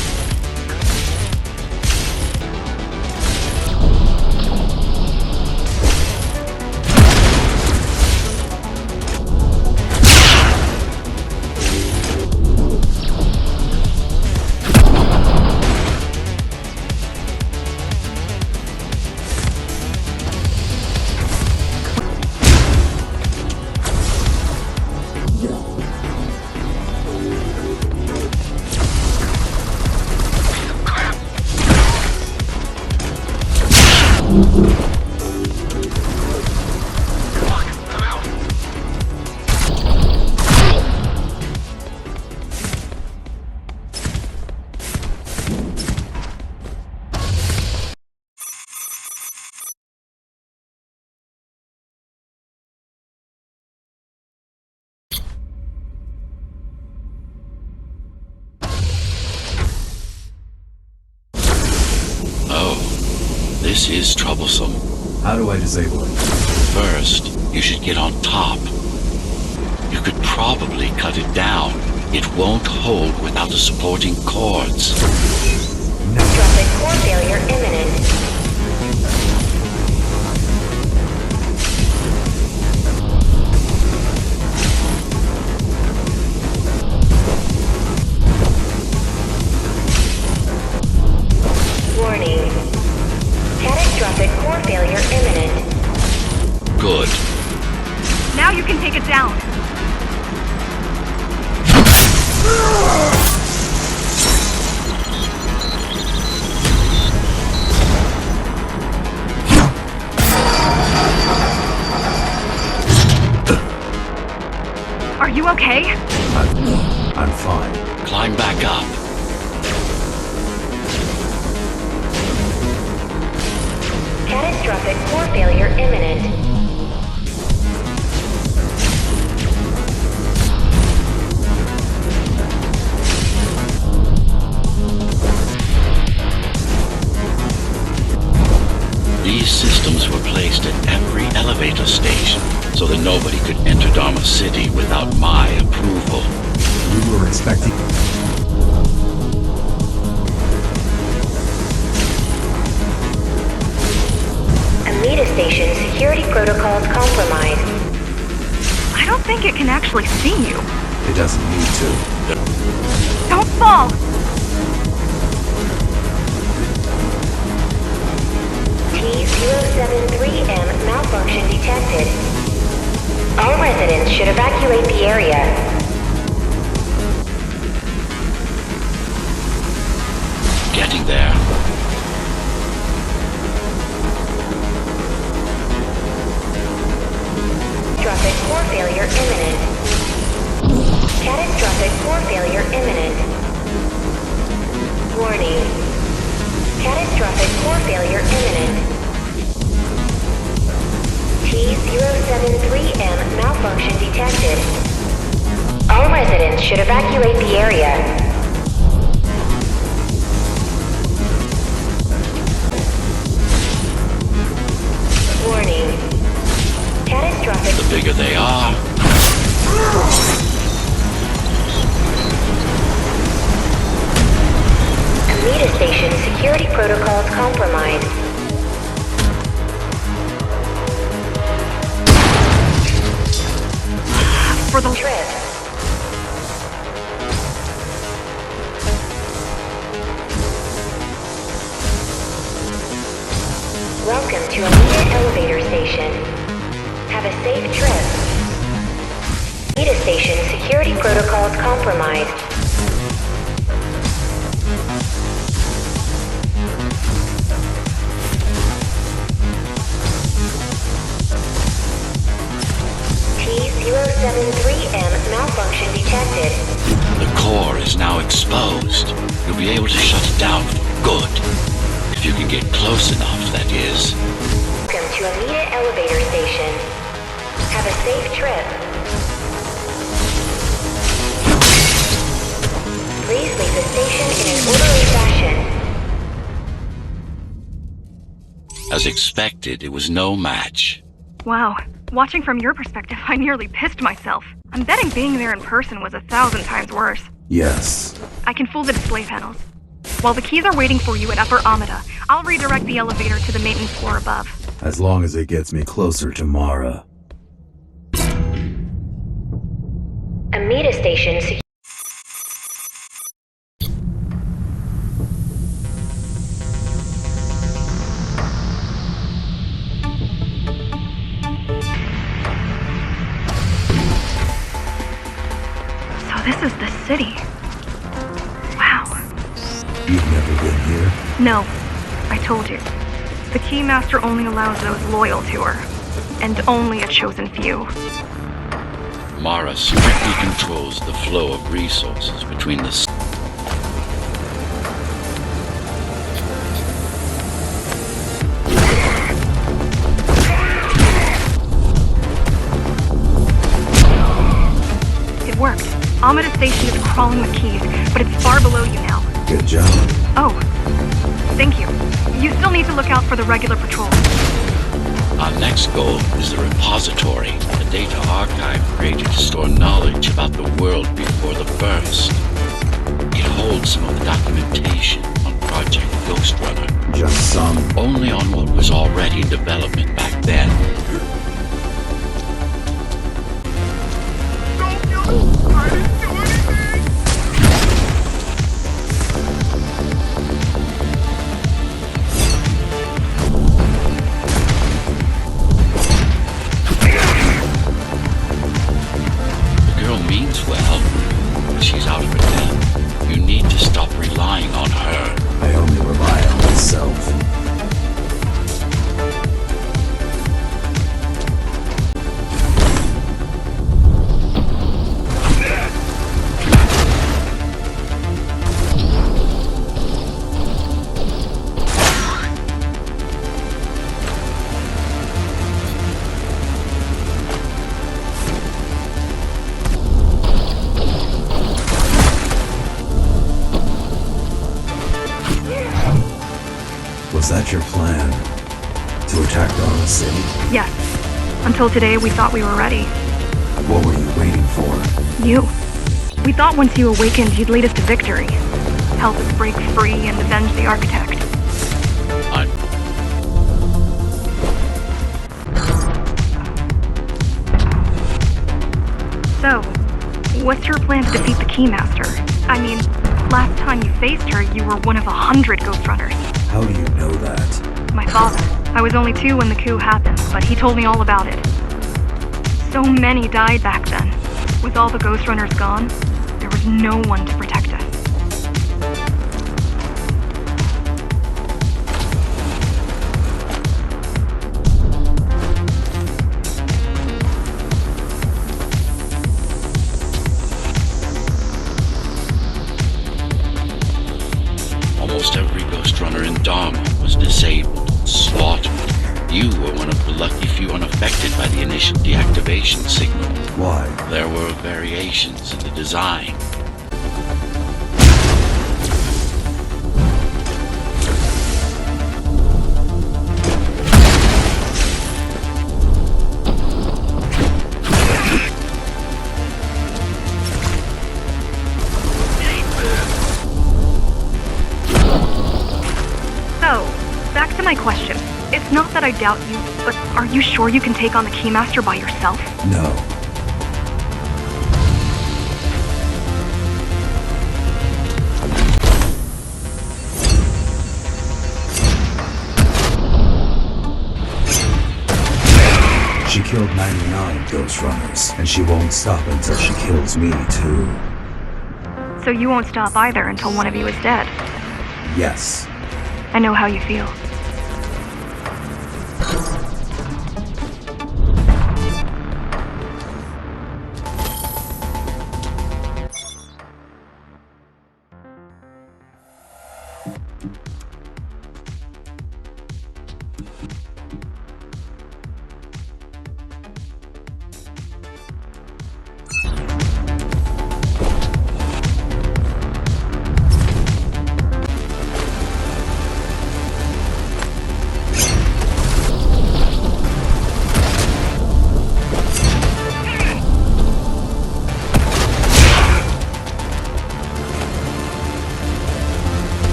This is troublesome. How do I disable it? First, you should get on top. You could probably cut it down. It won't hold without the supporting cords. Traffic core failure imminent. you can take it down. Are you okay? I'm fine. Climb back up. Catastrophic core failure imminent. These systems were placed at every elevator station so that nobody could enter Dharma City without my approval. We were expecting... Amida Station security protocols compromised. I don't think it can actually see you. It doesn't need to. Don't fall! T073M malfunction detected. All residents should evacuate the area. Getting there. Catastrophic core failure imminent. Catastrophic core failure imminent. Warning. Catastrophic core failure imminent. T073M malfunction detected. All residents should evacuate the area. Warning. Catastrophic. The bigger they are, Amida Station security protocols compromised. For the Trip. Welcome to Amida Elevator Station. Have a safe trip. Amida Station security protocols compromised. T073M malfunction detected. the core is now exposed. You'll be able to shut it down for good. If you can get close enough, that is. Welcome to Amida Elevator Station. Have a safe trip. Please leave the station in an orderly fashion. As expected, it was no match. Wow. Watching from your perspective, I nearly pissed myself. I'm betting being there in person was 1,000 times worse. Yes. I can fool the display panels. While the keys are waiting for you at Upper Amida, I'll redirect the elevator to the maintenance floor above. As long as it gets me closer to Mara. Amida Station So this is the city. Wow. You've never been here? No, I told you. The Keymaster only allows those loyal to her. And only a chosen few. Mara strictly controls the flow of resources between the... It worked. Amida Station is crawling with keys, but it's far below you now. Good job. Oh, thank you. You still need to look out for the regular patrol. Our next goal is the repository, a data archive created to store knowledge about the world before the burst. It holds some of the documentation on Project Ghostrunner, Just some. only on what was already in development back then. relying on her. I only rely on myself. Was that your plan? To attack Dharma City? Yes. Until today, we thought we were ready. What were you waiting for? You. We thought once you awakened, you'd lead us to victory. Help us break free and avenge the Architect. I'm... So, what's your plan to defeat the Keymaster? I mean, last time you faced her, you were one of 100 Ghostrunners. How do you know that? My father. I was only 2 when the coup happened, but he told me all about it. So many died back then. With all the Ghostrunners gone, there was no one to protect us. Almost every Ghostrunner in Dharma was disabled, slaughtered. You were one of the lucky few unaffected by the initial deactivation signal. Why? There were variations in the design. So, back to my question. It's not that I doubt you, but are you sure you can take on the Keymaster by yourself? No. She killed 99 Ghostrunners, and she won't stop until she kills me too. So you won't stop either until one of you is dead. Yes. I know how you feel.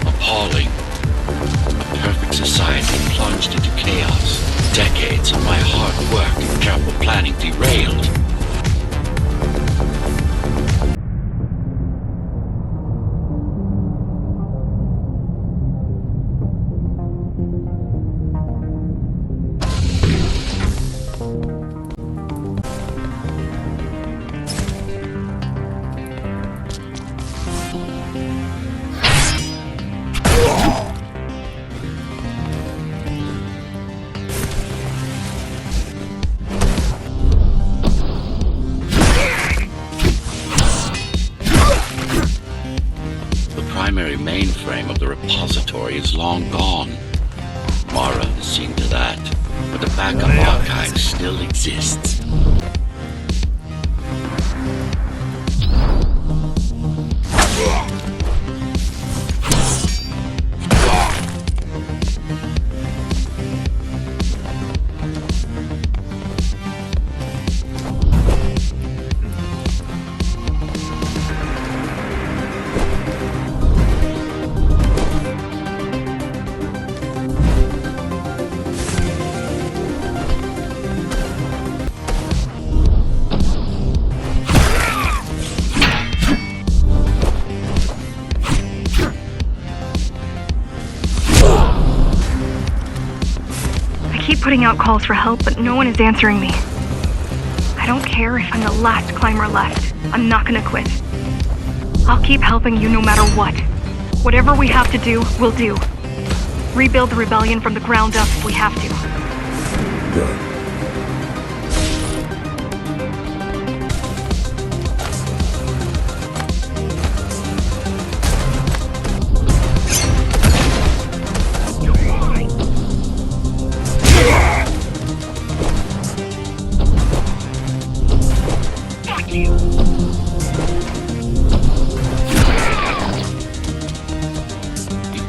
Appalling. A perfect society plunged into chaos. Decades of my hard work and careful planning derailed. The primary mainframe of the repository is long gone. Mara has seen to that, but the backup archive still exists. keep putting out calls for help, but no one is answering me. I don't care if I'm the last climber left. I'm not gonna quit. I'll keep helping you no matter what. Whatever we have to do, we'll do. Rebuild the rebellion from the ground up if we have to. Good.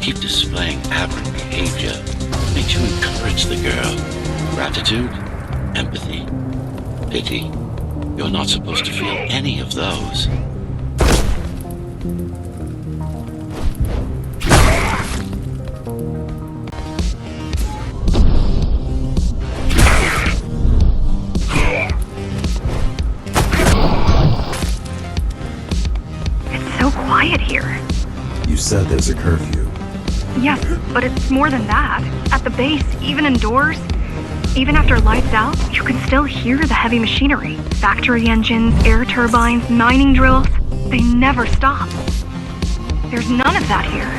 Keep displaying aberrant behavior. Makes you encourage the girl. Gratitude, empathy, pity. You're not supposed to feel any of those. It's so quiet here. You said there's a curfew. Yes, but it's more than that. At the base, even indoors, even after lights out, you can still hear the heavy machinery. Factory engines, air turbines, mining drills. They never stop. There's none of that here.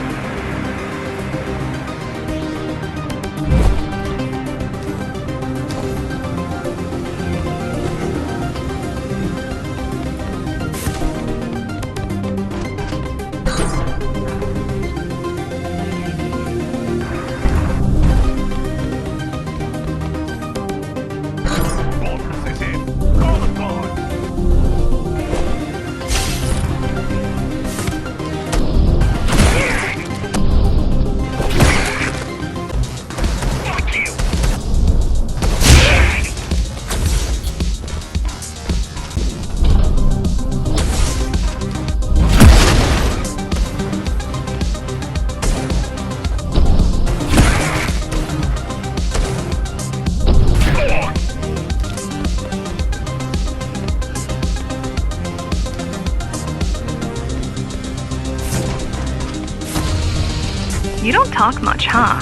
You don't talk much, huh?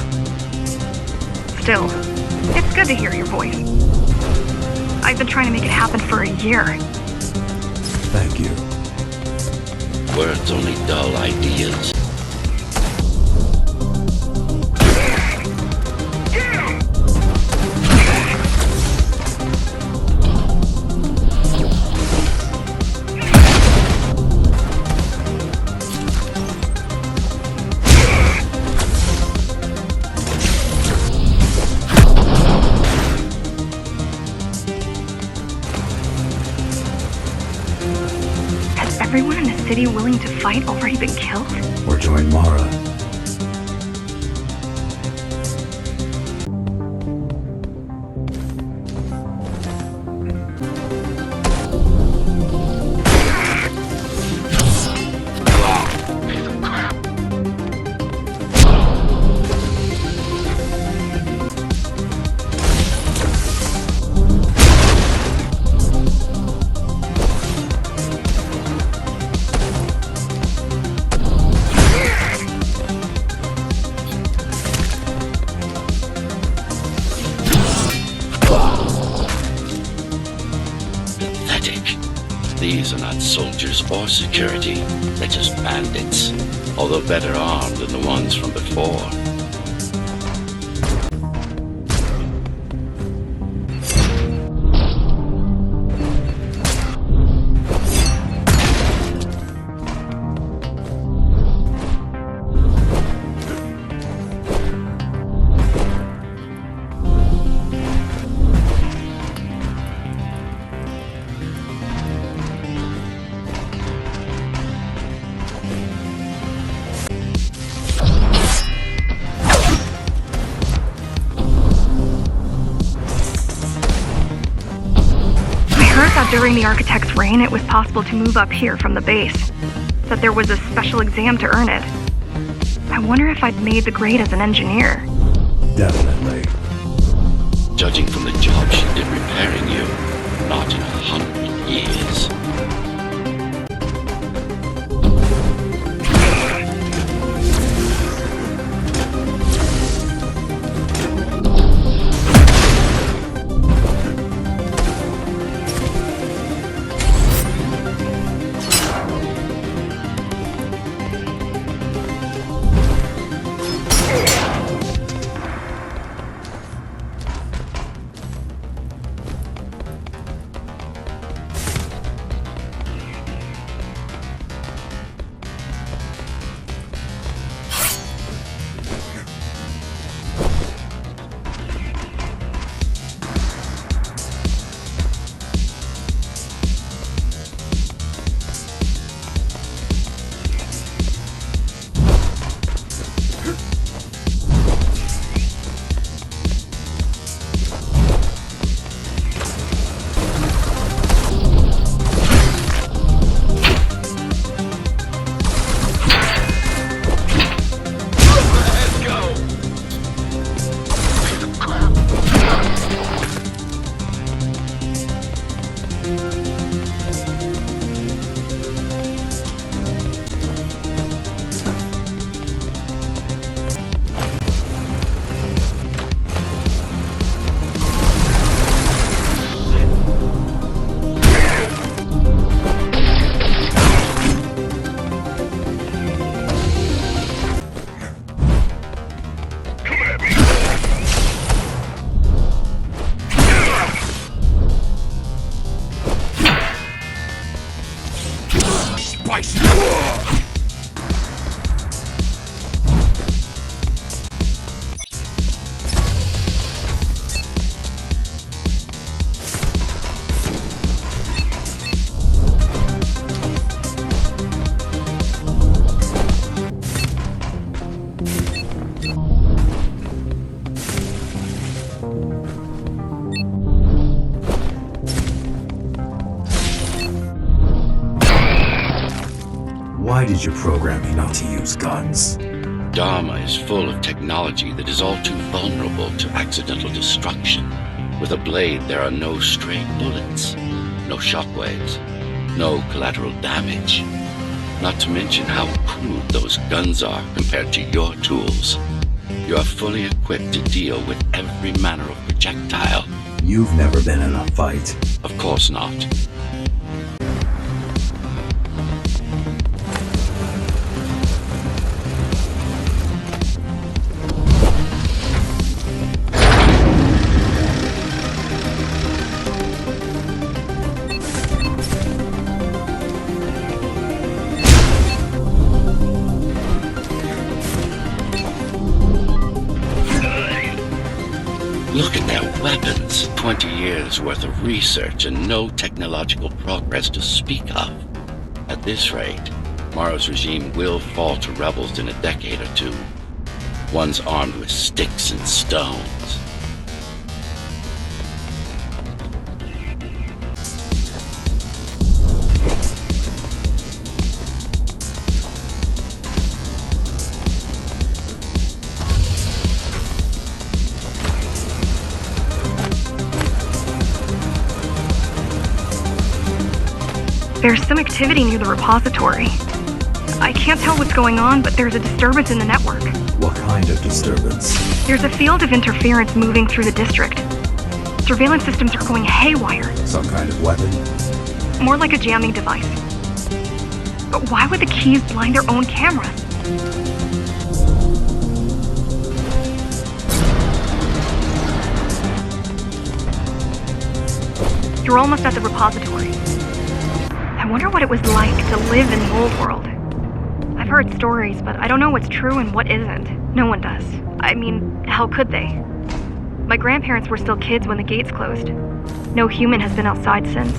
Still, it's good to hear your voice. I've been trying to make it happen for a year. Thank you. Words only dull ideas. Everyone in the city willing to fight already been killed? Or join Mara. These are not soldiers or security. They're just bandits, although better armed than the ones from before. During the architect's reign, it was possible to move up here from the base. That there was a special exam to earn it. I wonder if I'd made the grade as an engineer. Definitely. Judging from the job she did repairing you, not in 100 years. Why did you program me not to use guns? Dharma is full of technology that is all too vulnerable to accidental destruction. With a blade, there are no stray bullets, no shockwaves, no collateral damage. Not to mention how crude those guns are compared to your tools. You are fully equipped to deal with every manner of projectile. You've never been in a fight. Of course not. Look at their weapons. 20 years worth of research and no technological progress to speak of. At this rate, Morrow's regime will fall to rebels in a decade or two. Ones armed with sticks and stones. There's some activity near the repository. I can't tell what's going on, but there's a disturbance in the network. What kind of disturbance? There's a field of interference moving through the district. Surveillance systems are going haywire. Some kind of weapon? More like a jamming device. But why would the keys blind their own cameras? You're almost at the repository. I wonder what it was like to live in Mold World. I've heard stories, but I don't know what's true and what isn't. No one does. I mean, how could they? My grandparents were still kids when the gates closed. No human has been outside since.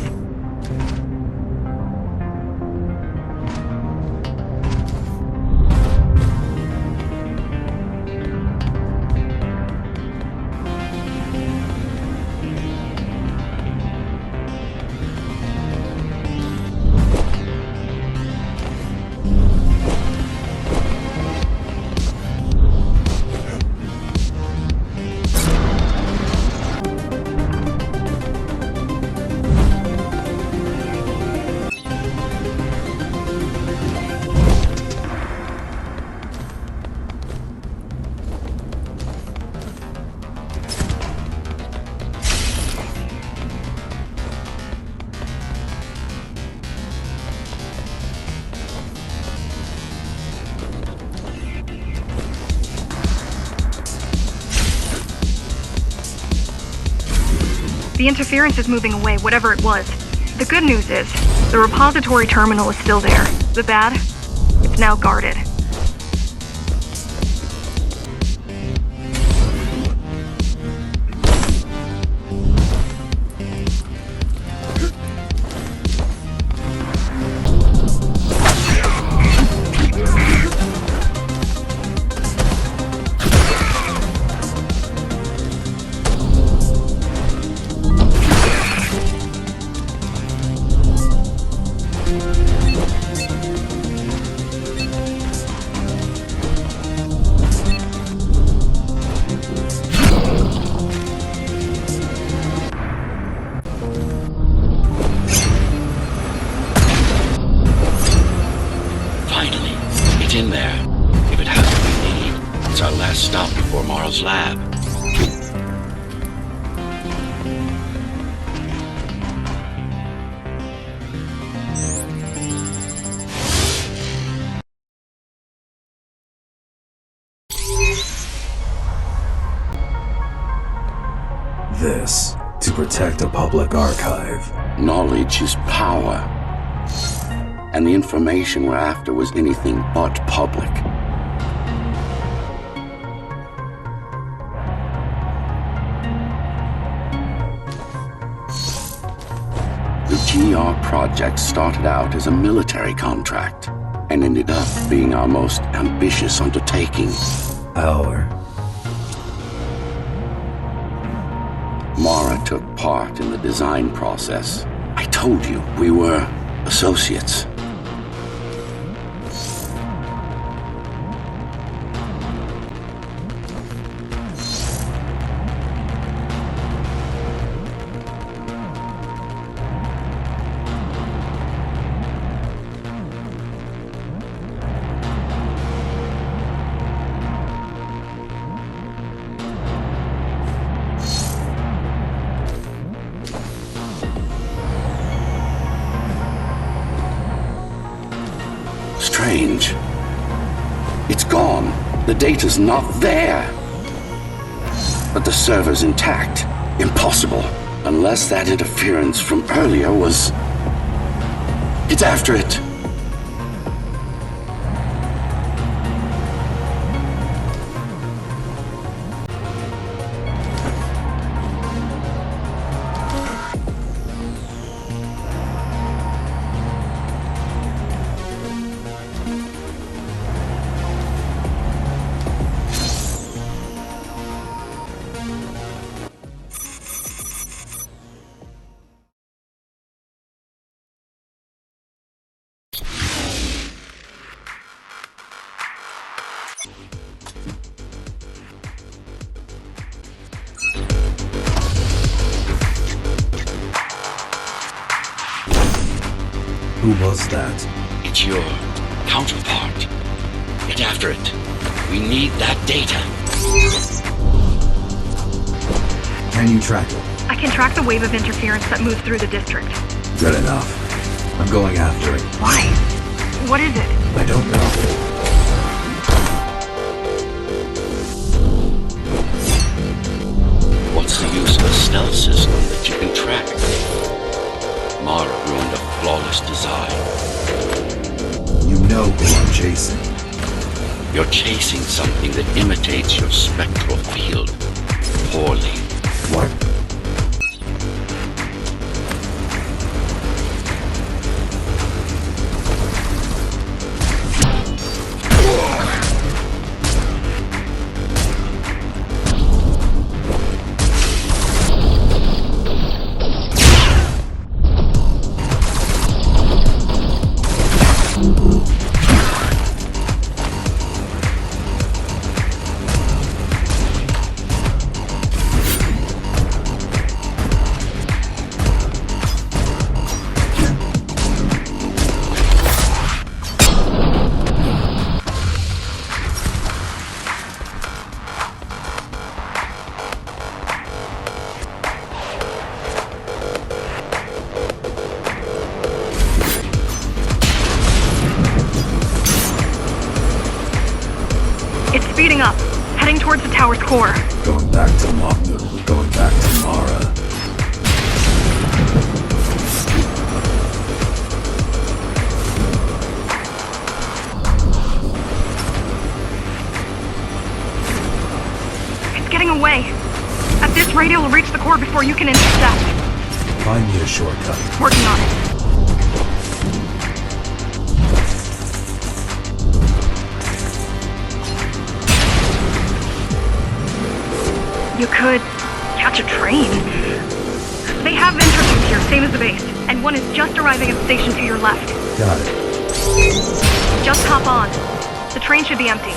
The interference is moving away, whatever it was. The good news is, the repository terminal is still there. The bad? It's now guarded. In there. If it has what we need, it's our last stop before Morrow's lab. This, to protect a public archive. Knowledge is power. And the information we're after was anything but public. The GR project started out as a military contract and ended up being our most ambitious undertaking. Mara took part in the design process. I told you we were associates. The data's not there. But the server's intact. Impossible. Unless that interference from earlier was... It's after it. Who was that? It's your counterpart. Get after it. We need that data. Can you track it? I can track the wave of interference that moves through the district. Good enough. I'm going after it. Why? What is it? I don't know. What's the use of a stealth system that you can track? Mara ruined a flawless design. You know who I'm chasing. You're chasing something that imitates your spectral field. Poorly. What? Speeding up, heading towards the tower's core. Going back to Mara. It's getting away. At this rate, it will reach the core before you can intercept. Find me a shortcut. Working on it. You could catch a train. They have entrances here, same as the base, and one is just arriving at the station to your left. Got it. Just hop on. The train should be empty.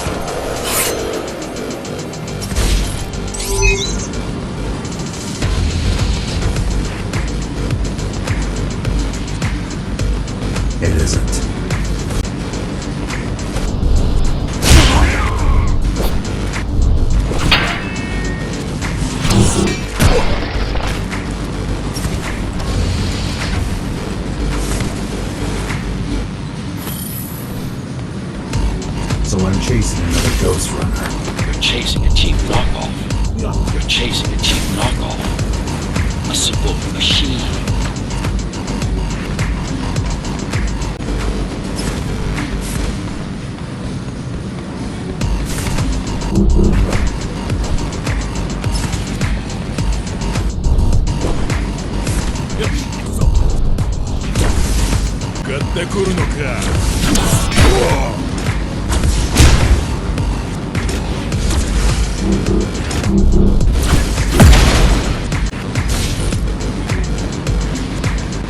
It isn't. So I'm chasing another Ghostrunner. You're chasing a cheap knockoff. You're chasing a cheap knockoff. A simple machine.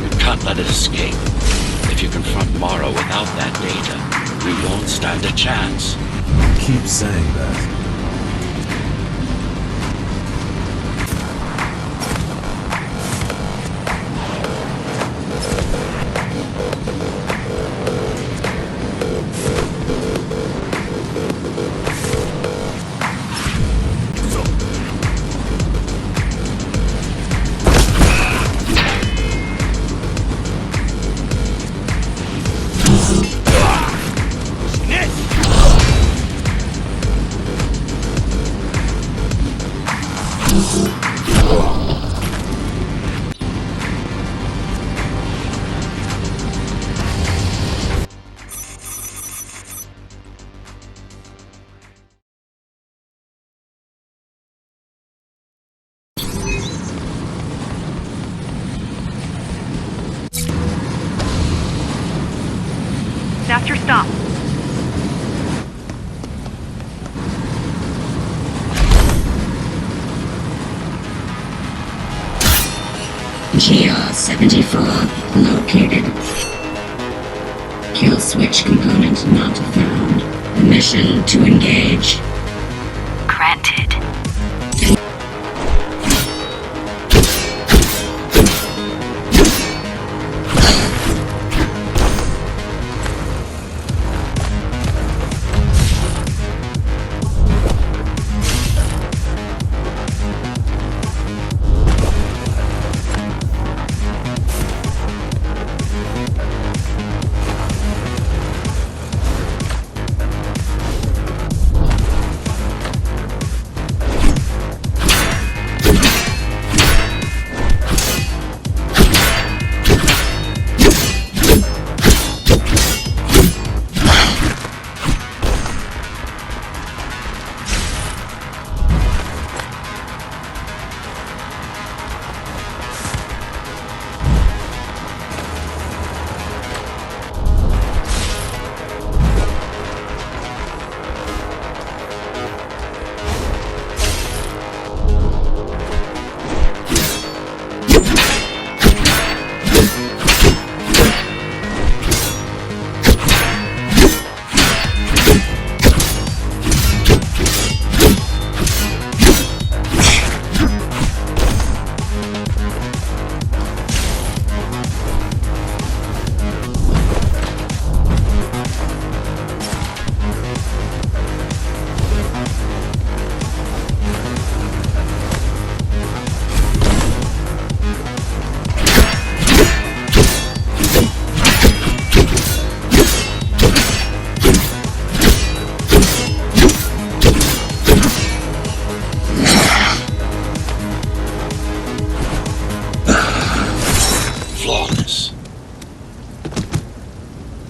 You can't let it escape. If you confront Mara without that data, we won't stand a chance. Keep saying that. That's your stop. GR-74 located. Kill switch component not found. Permission to engage. Granted.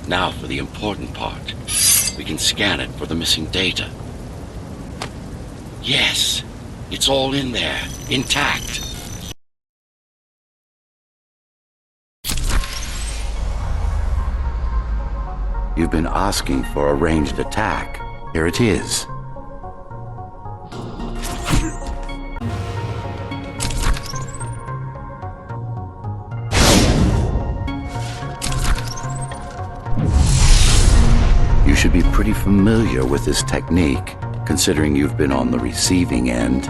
Now for the important part. We can scan it for the missing data. Yes, it's all in there, intact. You've been asking for a ranged attack. Here it is. You should be pretty familiar with this technique, considering you've been on the receiving end.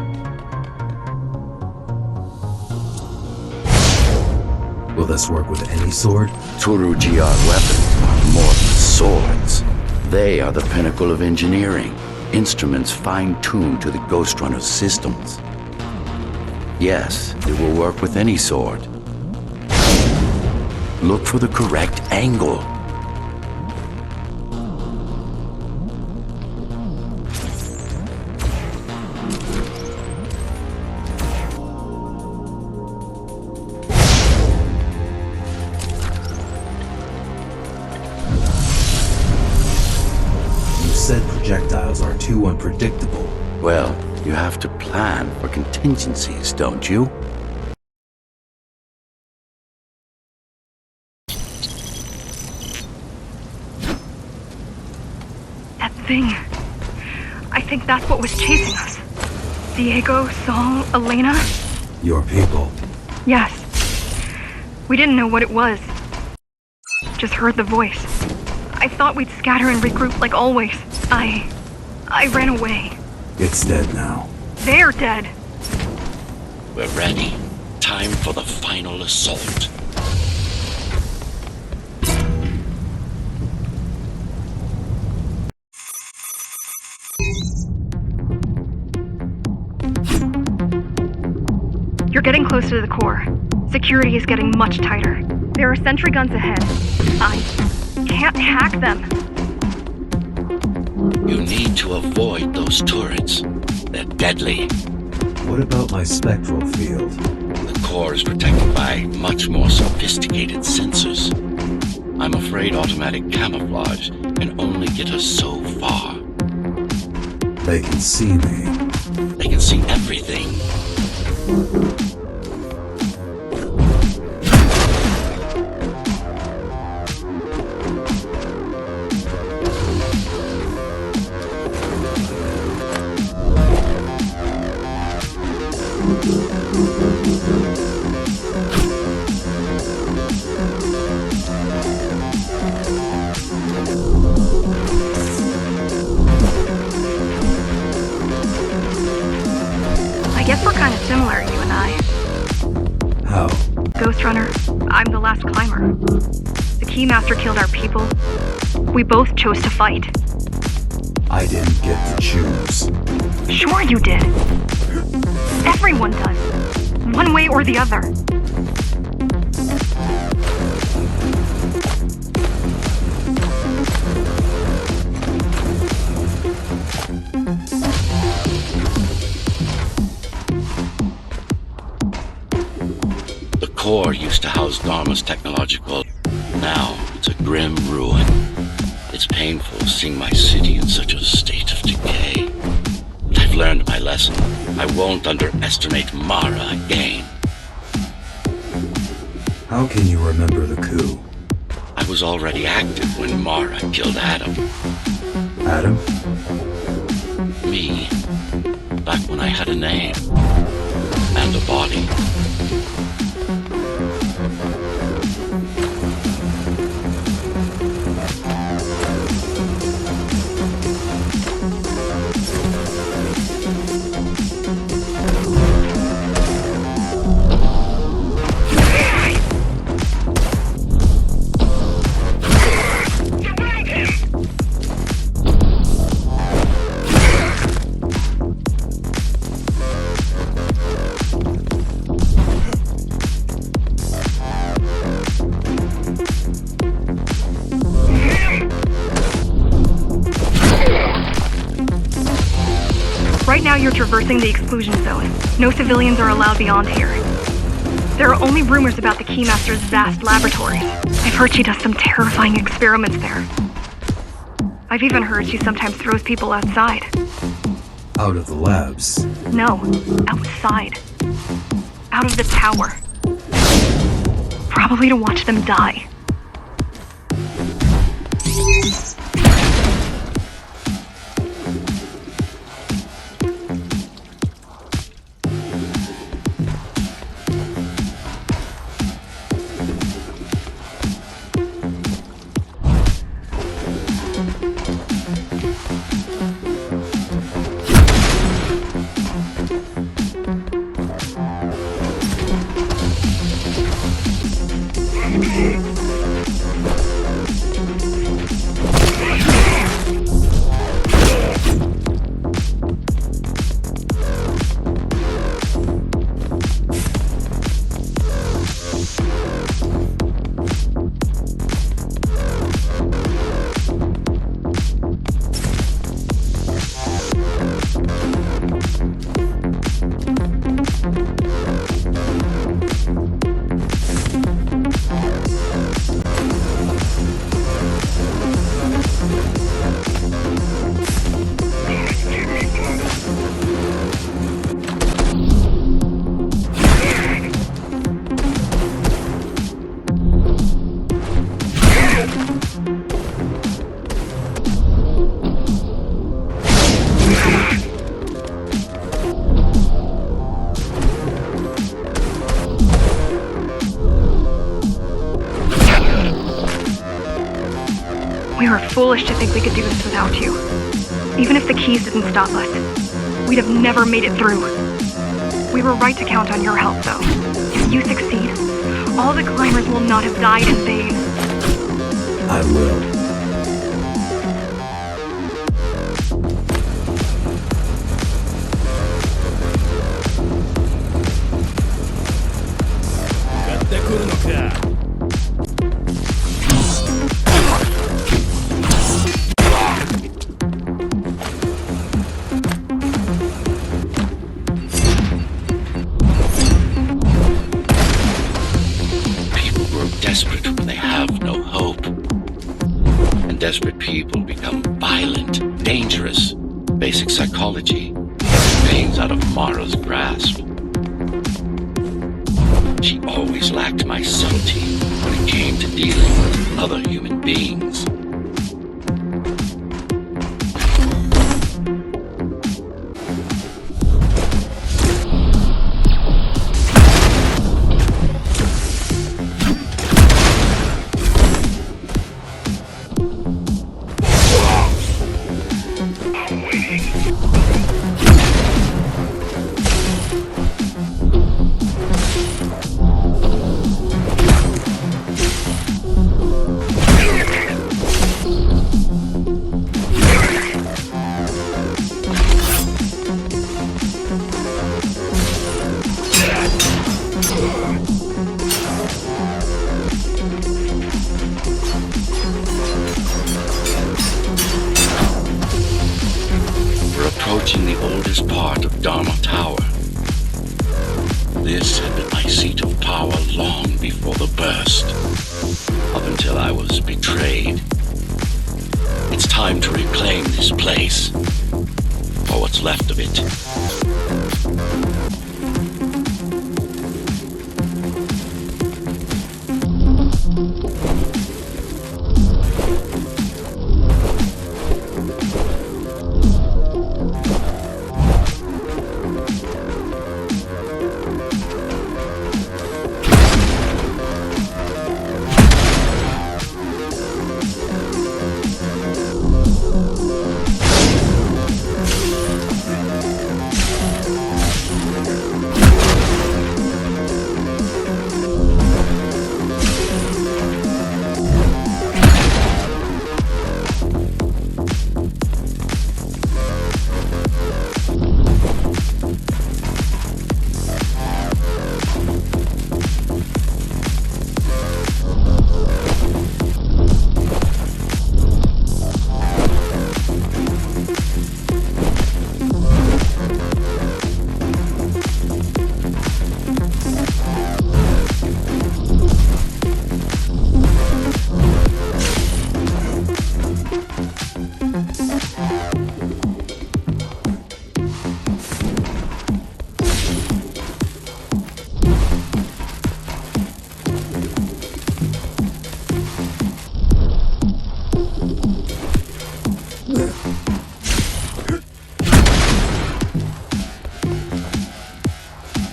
Will this work with any sword? Turu GR weapons are more than swords. They are the pinnacle of engineering, instruments fine-tuned to the Ghostrunner systems. Yes, it will work with any sword. Look for the correct angle. Said projectiles are too unpredictable. Well, you have to plan for contingencies, don't you? That thing. I think that's what was chasing us. Diego, Saul, Elena? Your people. Yes. We didn't know what it was. Just heard the voice. I thought we'd scatter and regroup like always. I ran away. It's dead now. They're dead. We're ready. Time for the final assault. You're getting close to the core. Security is getting much tighter. There are sentry guns ahead. I can't hack them. You need to avoid those turrets. They're deadly. What about my spectral field? The core is protected by much more sophisticated sensors. I'm afraid automatic camouflage can only get us so far. They can see me. They can see everything. I guess we're kind of similar, you and I. How? Ghostrunner, I'm the last climber. The Keymaster killed our people. We both chose to fight. I didn't get to choose. Sure you did. Everyone does. One way or the other. The core used to house Dharma's technological. Now it's a grim ruin. It's painful seeing my city in such a state of decay. But I've learned my lesson. I won't underestimate Mara again. How can you remember the coup? I was already active when Mara killed Adam. Adam? Me. Back when I had a name. And a body. Right now you're traversing the exclusion zone. No civilians are allowed beyond here. There are only rumors about the Keymaster's vast laboratories. I've heard she does some terrifying experiments there. I've even heard she sometimes throws people outside. Out of the labs. No, outside. Out of the tower. Probably to watch them die. We were foolish to think we could do this without you. Even if the keys didn't stop us, we'd have never made it through. We were right to count on your help, though. If you succeed, all the climbers will not have died in vain. I will. people become violent, dangerous. Basic psychology. Pains out of Mara's grasp. She always lacked my subtlety when it came to dealing with other human beings. Approaching the oldest part of Dharma Tower. This had been my seat of power long before the burst, up until I was betrayed. It's time to reclaim this place, or what's left of it.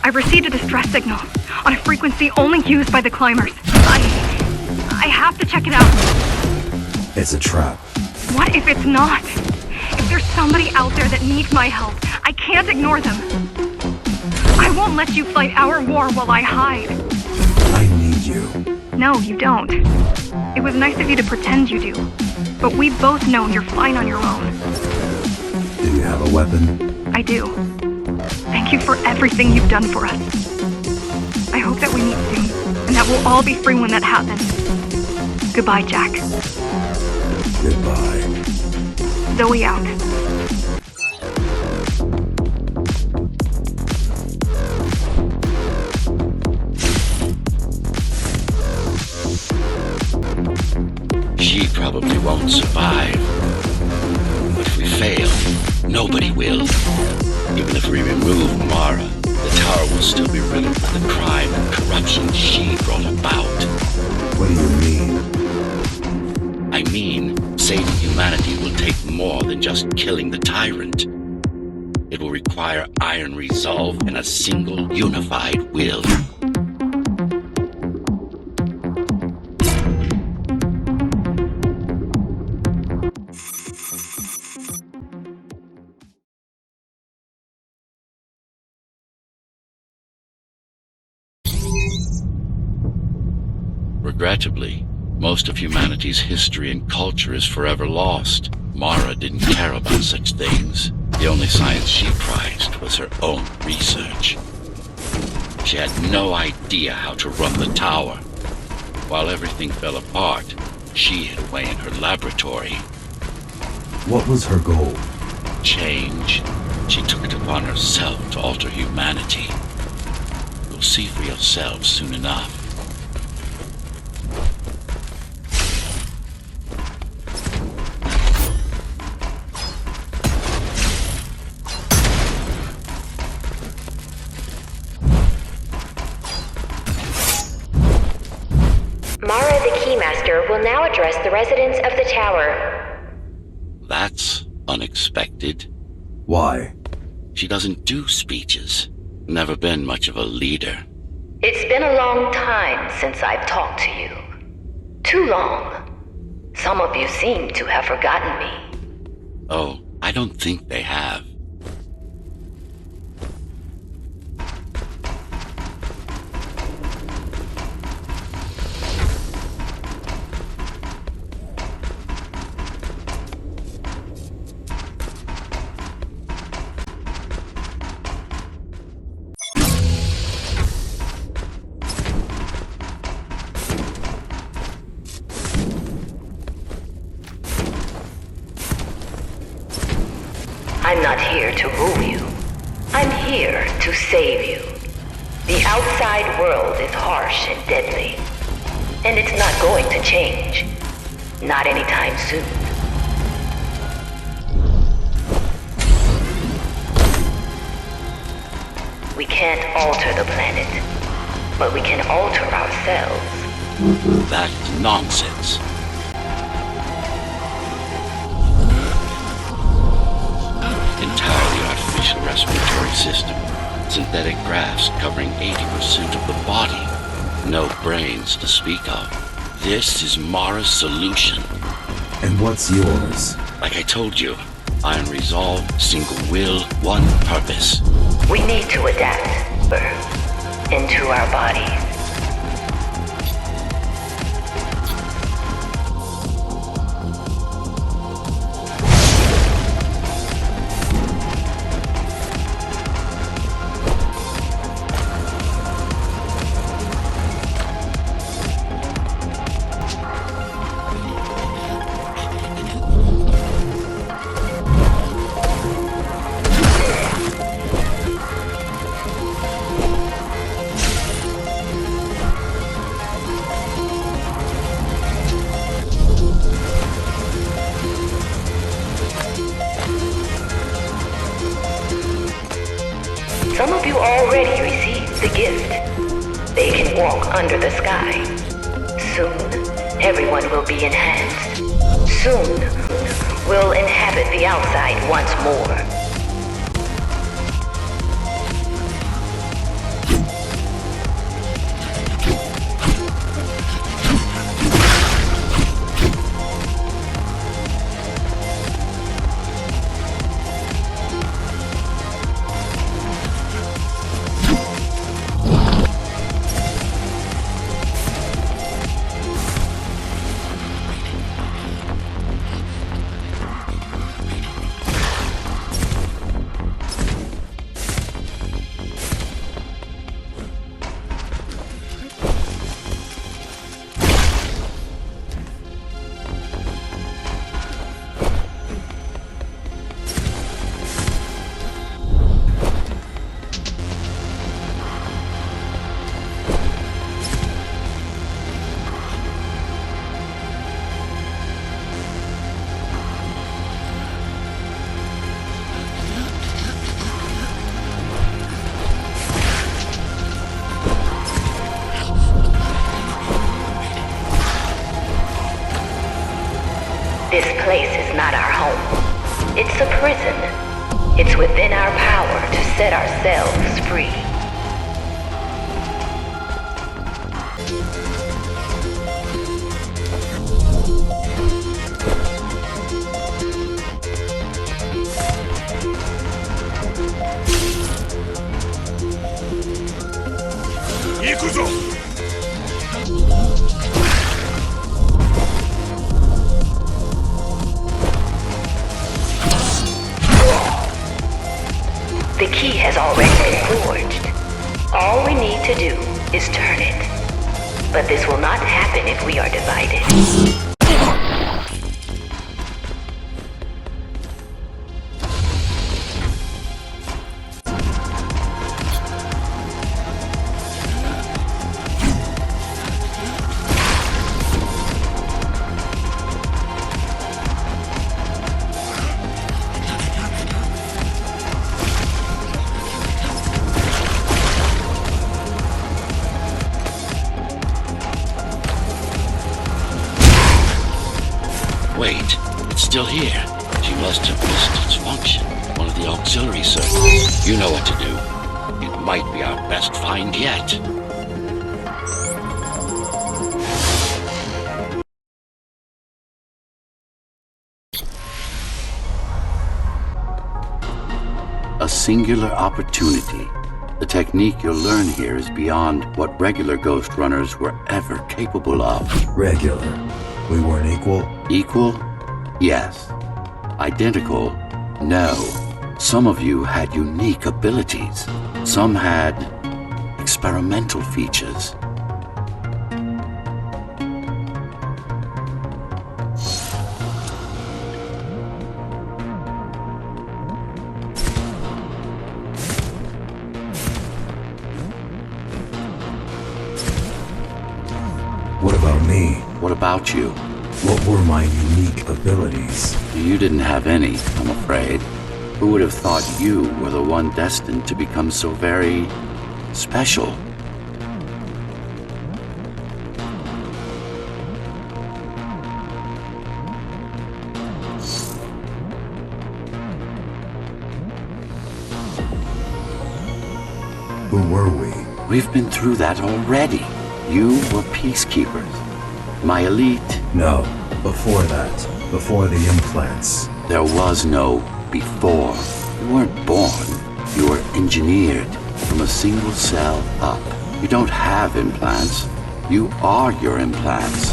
I've received a distress signal on a frequency only used by the climbers. I have to check it out. It's a trap. What if it's not? If there's somebody out there that needs my help, I can't ignore them. I won't let you fight our war while I hide. I need you. No, you don't. It was nice of you to pretend you do. But we both know you're fine on your own. Do you have a weapon? I do. Thank you for everything you've done for us. I hope that we meet soon, and that we'll all be free when that happens. Goodbye, Jack. Goodbye. Zoe out. She probably won't survive. But if we fail, nobody will. Even if we remove Mara, the tower will still be riddled with the crime and corruption she brought about. What do you mean? I mean, saving humanity will take more than just killing the tyrant. It will require iron resolve and a single unified will. Regrettably, most of humanity's history and culture is forever lost. Mara didn't care about such things. The only science she prized was her own research. She had no idea how to run the tower. While everything fell apart, she hid away in her laboratory. What was her goal? Change. She took it upon herself to alter humanity. You'll see for yourselves soon enough. Master will now address the residents of the tower. That's unexpected. Why? She doesn't do speeches. Never been much of a leader. It's been a long time since I've talked to you. Too long. Some of you seem to have forgotten me. Oh, I don't think they have. I'm not here to rule you. I'm here to save you. The outside world is harsh and deadly. And it's not going to change. Not anytime soon. We can't alter the planet, but we can alter ourselves. That's nonsense. Entirely artificial respiratory system. Synthetic grafts covering 80% of the body. No brains to speak of. This is Mara's solution. And what's yours? Like I told you, iron resolve, single will, one purpose. We need to adapt into our bodies. Some of you already received the gift. They can walk under the sky. Soon, everyone will be enhanced. Soon, we'll inhabit the outside once more. This place is not our home. It's a prison. It's within our power to set ourselves free. The key has already been forged. All we need to do is turn it. But this will not happen if we are divided. still here. She must have missed its function. One of the auxiliary circuits. You know what to do. It might be our best find yet. A singular opportunity. The technique you'll learn here is beyond what regular Ghostrunners were ever capable of. Regular. We weren't equal? Equal? Yes. Identical? No. Some of you had unique abilities. Some had experimental features. What about me? What about you? What were my unique abilities? You didn't have any, I'm afraid. Who would have thought you were the one destined to become so very special? Who were we? We've been through that already. You were peacekeepers. My elite. No, before that. Before the implants. There was no before. You weren't born. You were engineered from a single cell up. You don't have implants. You are your implants.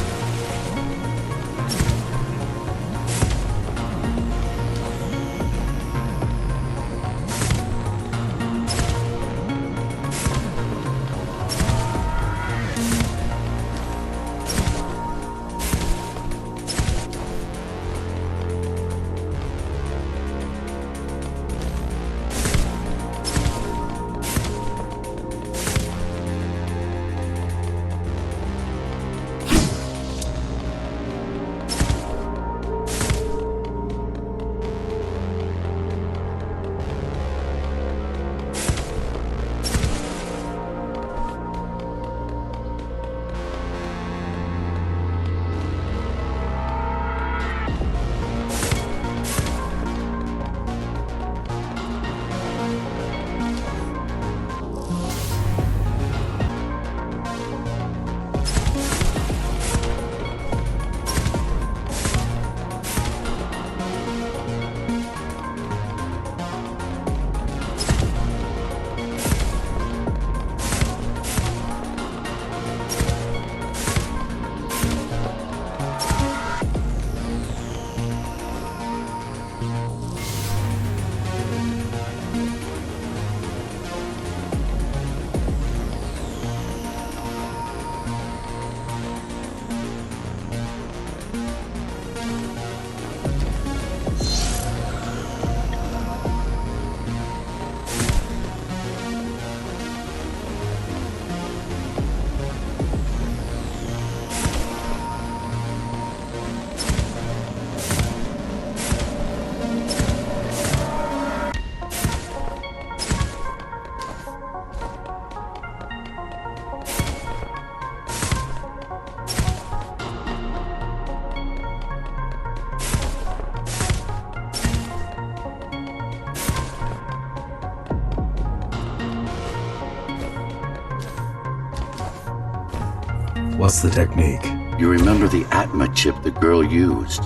What's the technique? You remember the Atma chip the girl used?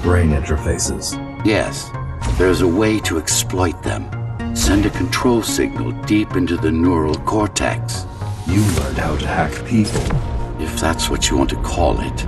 Brain interfaces. Yes. There's a way to exploit them. Send a control signal deep into the neural cortex. You learned how to hack people. If that's what you want to call it.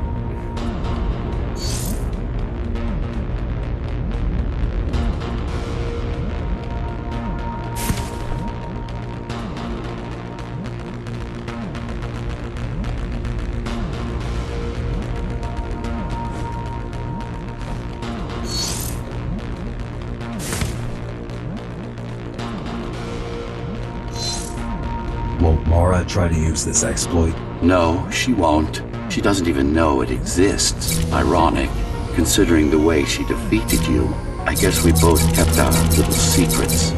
Won't Mara try to use this exploit? No, she won't. She doesn't even know it exists. Ironic, considering the way she defeated you. I guess we both kept our little secrets.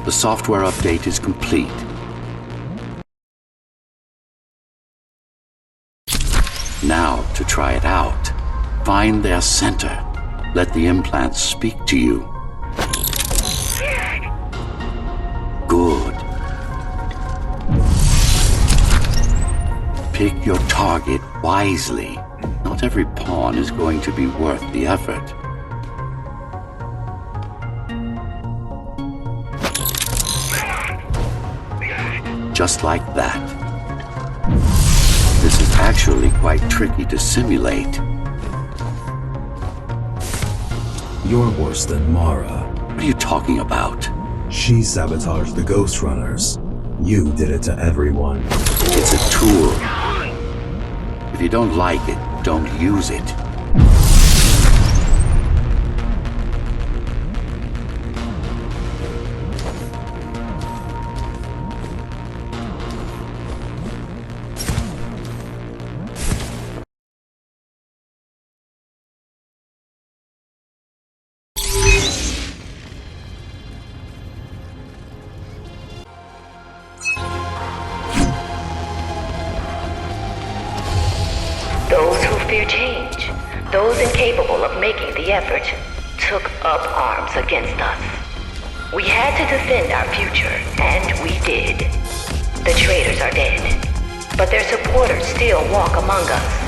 The software update is complete. Now, to try it out, find their center. Let the implants speak to you. Good. Pick your target wisely. Not every pawn is going to be worth the effort. Just like that. This is actually quite tricky to simulate. You're worse than Mara. What are you talking about? She sabotaged the Ghostrunners. You did it to everyone. It's a tool. If you don't like it, don't use it. Those who fear change, those incapable of making the effort, took up arms against us. We had to defend our future, and we did. The traitors are dead, but their supporters still walk among us.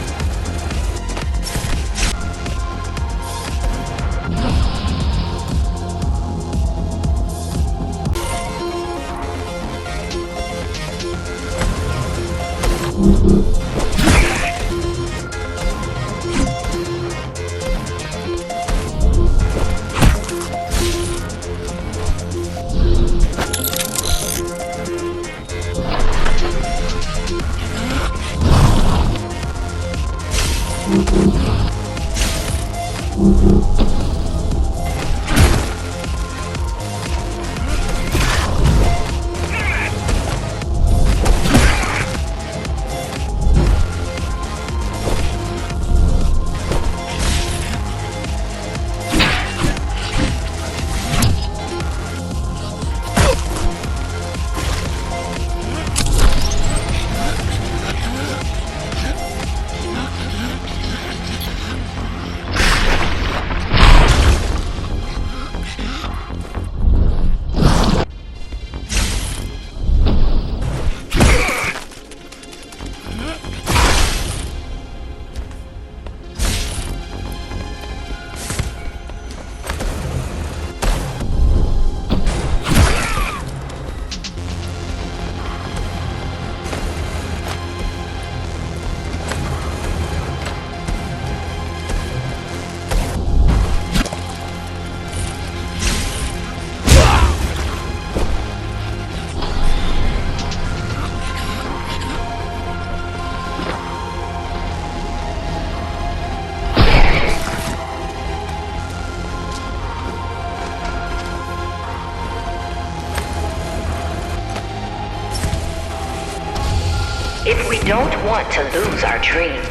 If we don't want to lose our dream,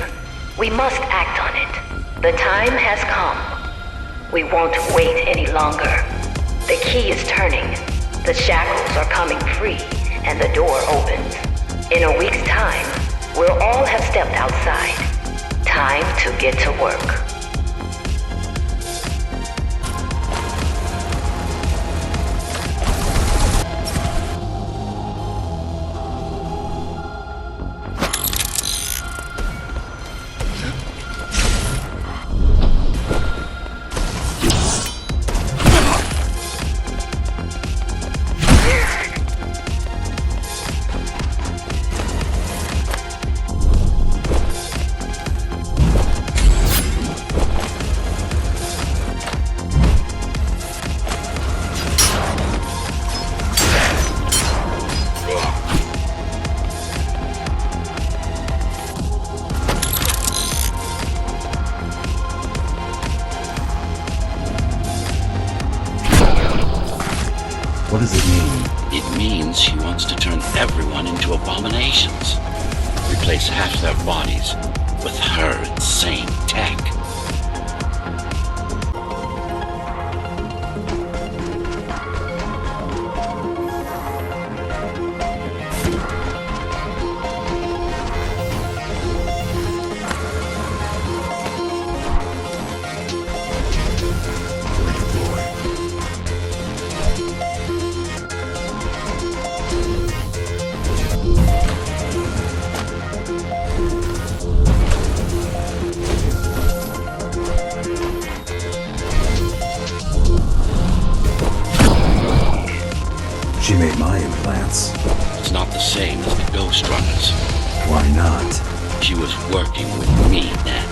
we must act on it. The time has come. We won't wait any longer. The key is turning. The shackles are coming free, and the door opens. In a week's time, we'll all have stepped outside. Time to get to work. What does it mean? It means she wants to turn everyone into abominations. Replace half their bodies with her insane tech. She made my implants. It's not the same as the Ghostrunners. Why not? She was working with me then.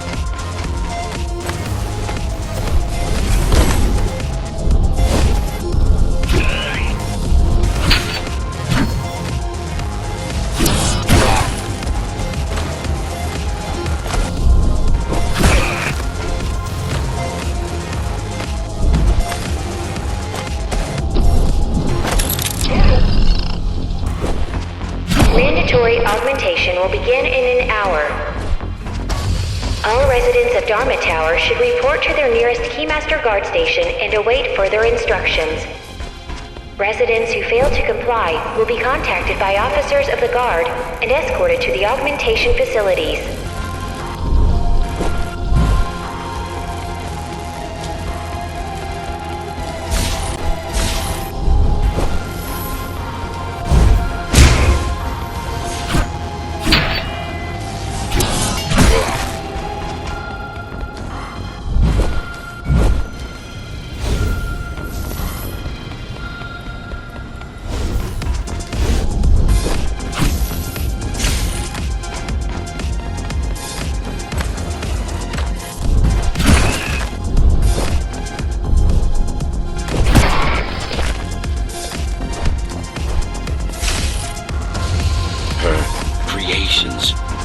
Mandatory augmentation will begin in an hour. All residents of Dharma Tower should report to their nearest Keymaster guard station and await further instructions. Residents who fail to comply will be contacted by officers of the guard and escorted to the augmentation facilities.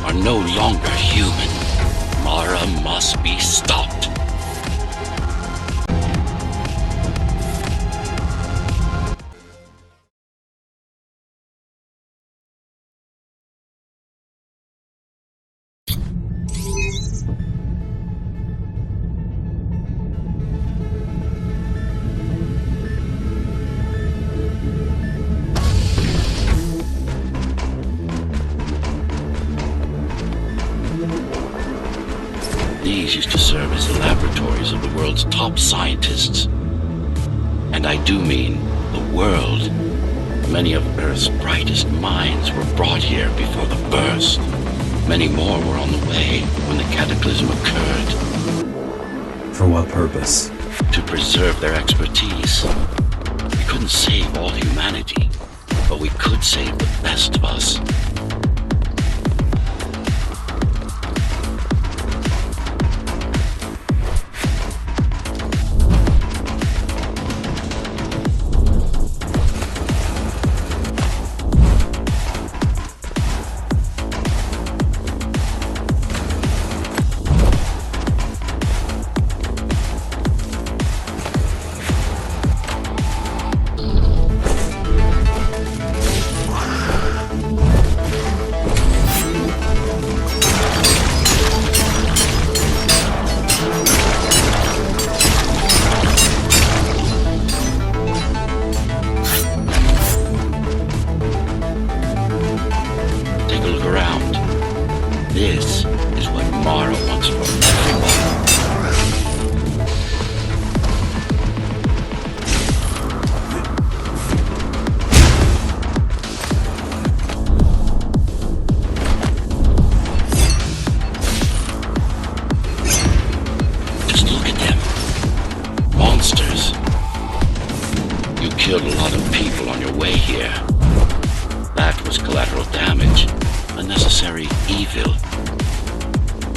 Are no longer human. Mara must be stopped. These used to serve as the laboratories of the world's top scientists. And I do mean the world. Many of Earth's brightest minds were brought here before the burst. Many more were on the way when the cataclysm occurred. For what purpose? To preserve their expertise. We couldn't save all humanity, but we could save the best of us. This is what Mara wants for everyone. Just look at them. Monsters. You killed a lot of people on your way here. That was collateral damage. Unnecessary evil.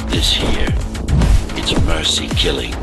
This here, it's mercy killing.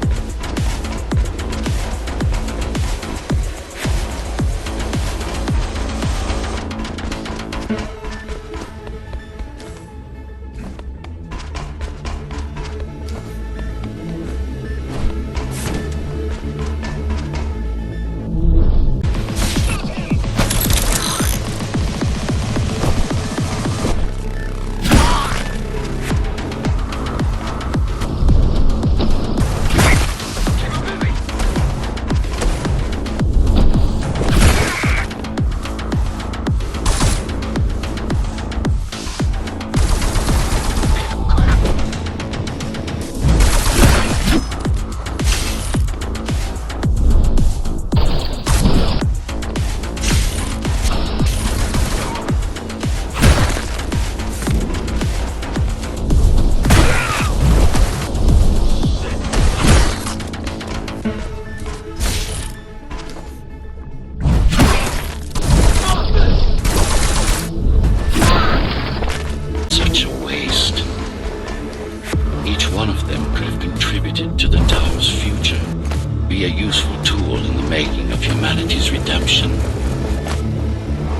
humanity's redemption.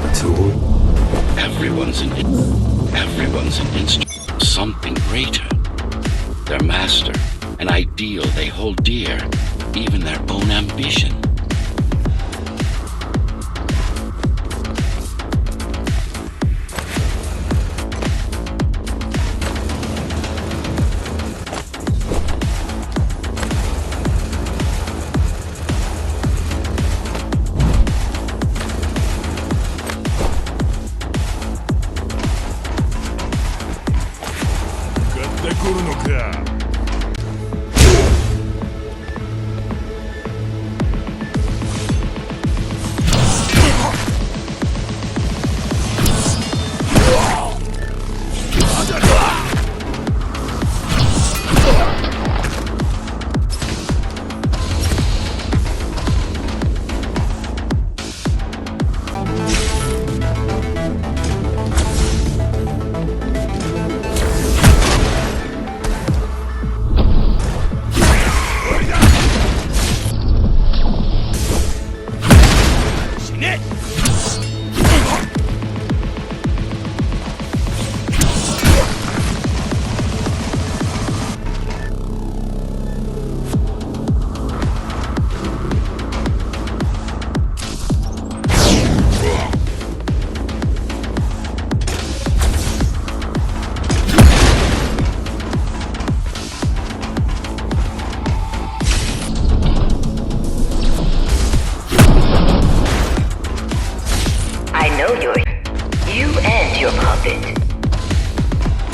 A tool? Everyone's an instrument, something greater. Their master, an ideal they hold dear, even their own ambition.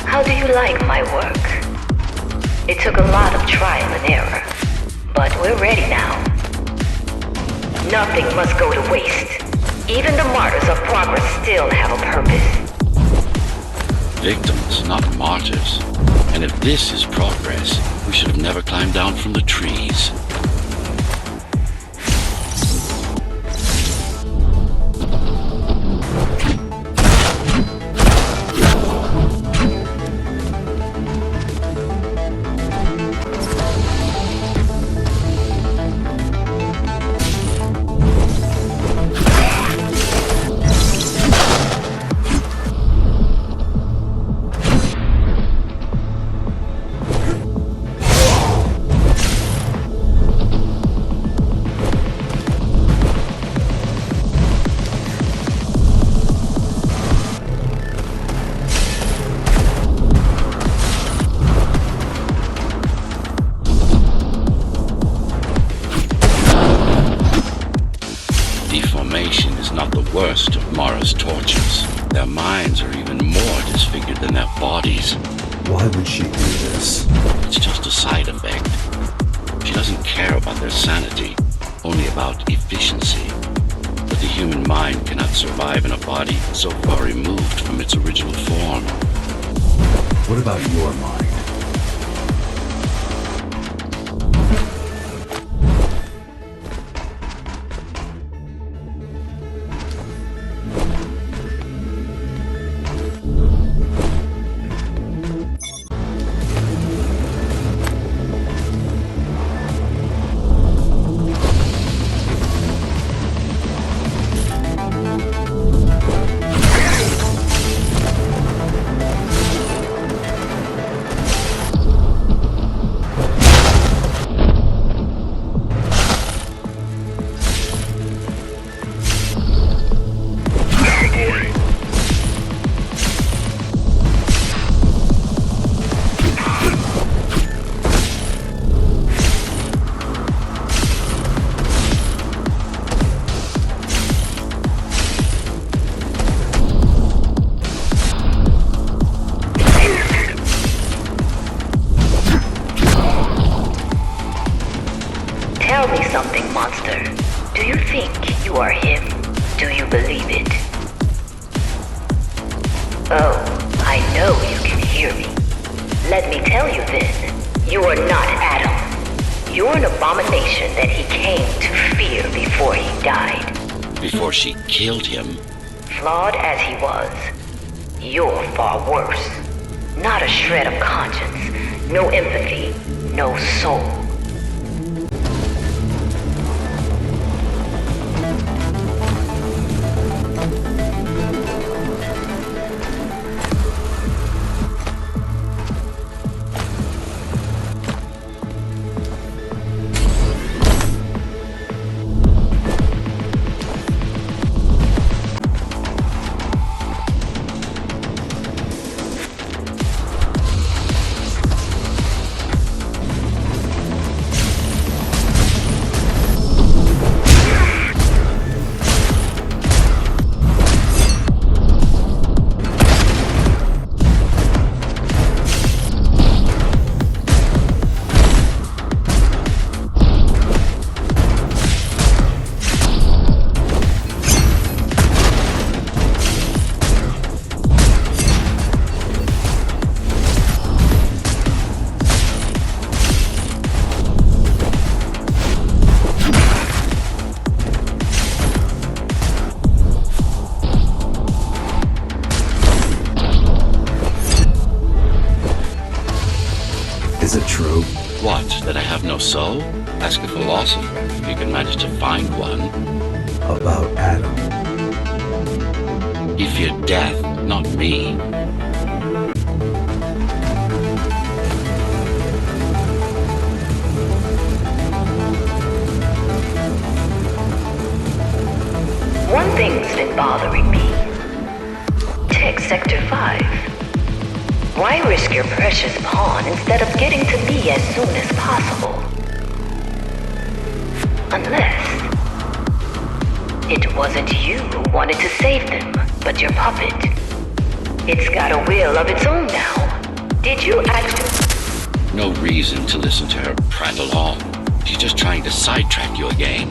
How do you like my work? It took a lot of trial and error, but we're ready now. Nothing must go to waste. Even the martyrs of progress still have a purpose. Victims, not martyrs. And if this is progress, we should have never climbed down from the trees. Deformation is not the worst of Mara's tortures. Their minds are even more disfigured than their bodies. Why would she do this? It's just a side effect. She doesn't care about their sanity, only about efficiency. But the human mind cannot survive in a body so far removed from its original form. What about your mind? Tell me something, monster. Do you think you are him? Do you believe it? Oh, I know you can hear me. Let me tell you then, you are not Adam. You're an abomination that he came to fear before he died. Before she killed him, Flawed as he was, you're far worse. Not a shred of conscience, no empathy, no soul. it true? What, that I have no soul? Ask a philosopher if you can manage to find one. About Adam. He feared death, not me. One thing's been bothering me. Tech Sector 5. Why risk your precious pawn instead of getting to me as soon as possible? Unless it wasn't you who wanted to save them, but your puppet. It's got a will of its own now. Did you actually? No reason to listen to her prattle on. She's just trying to sidetrack you again.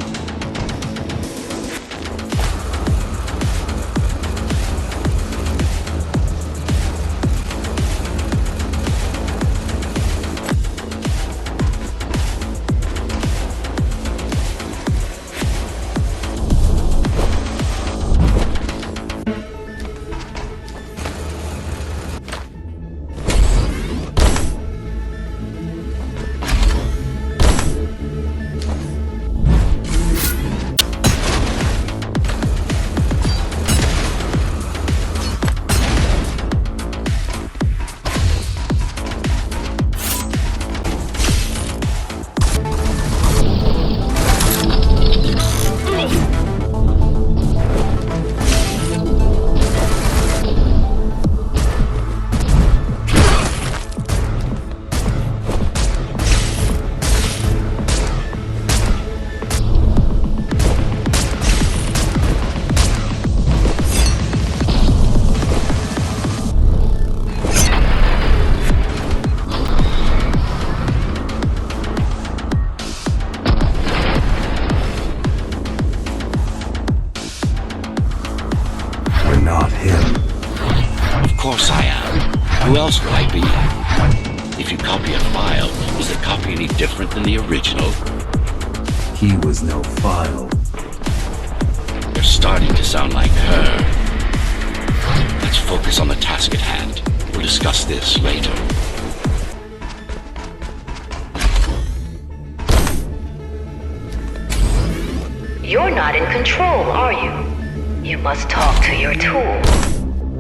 Not him. Of course I am. Who else would I be? If you copy a file, is the copy any different than the original? He was no file. You're starting to sound like her. Let's focus on the task at hand. We'll discuss this later. You're not in control, are you? You must talk to your tool.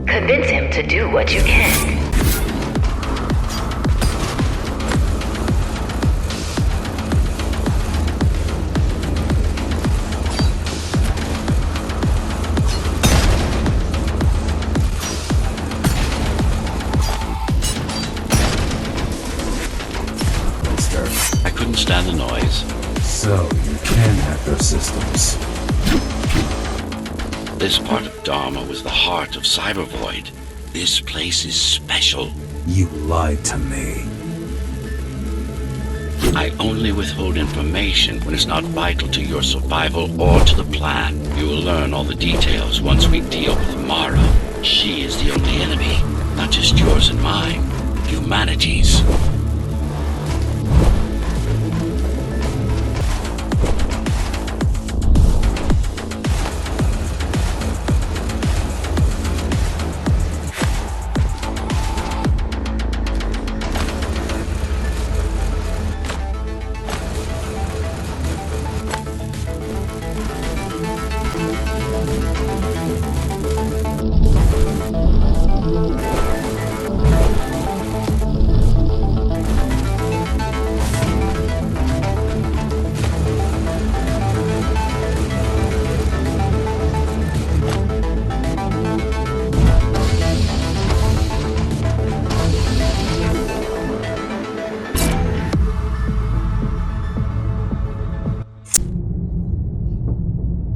Convince him to do what you can. I couldn't stand the noise. So, you can hack their systems. This part of Dharma was the heart of Cybervoid. This place is special. You lied to me. I only withhold information when it's not vital to your survival or to the plan. You will learn all the details once we deal with Mara. She is the only enemy, not just yours and mine, humanity's.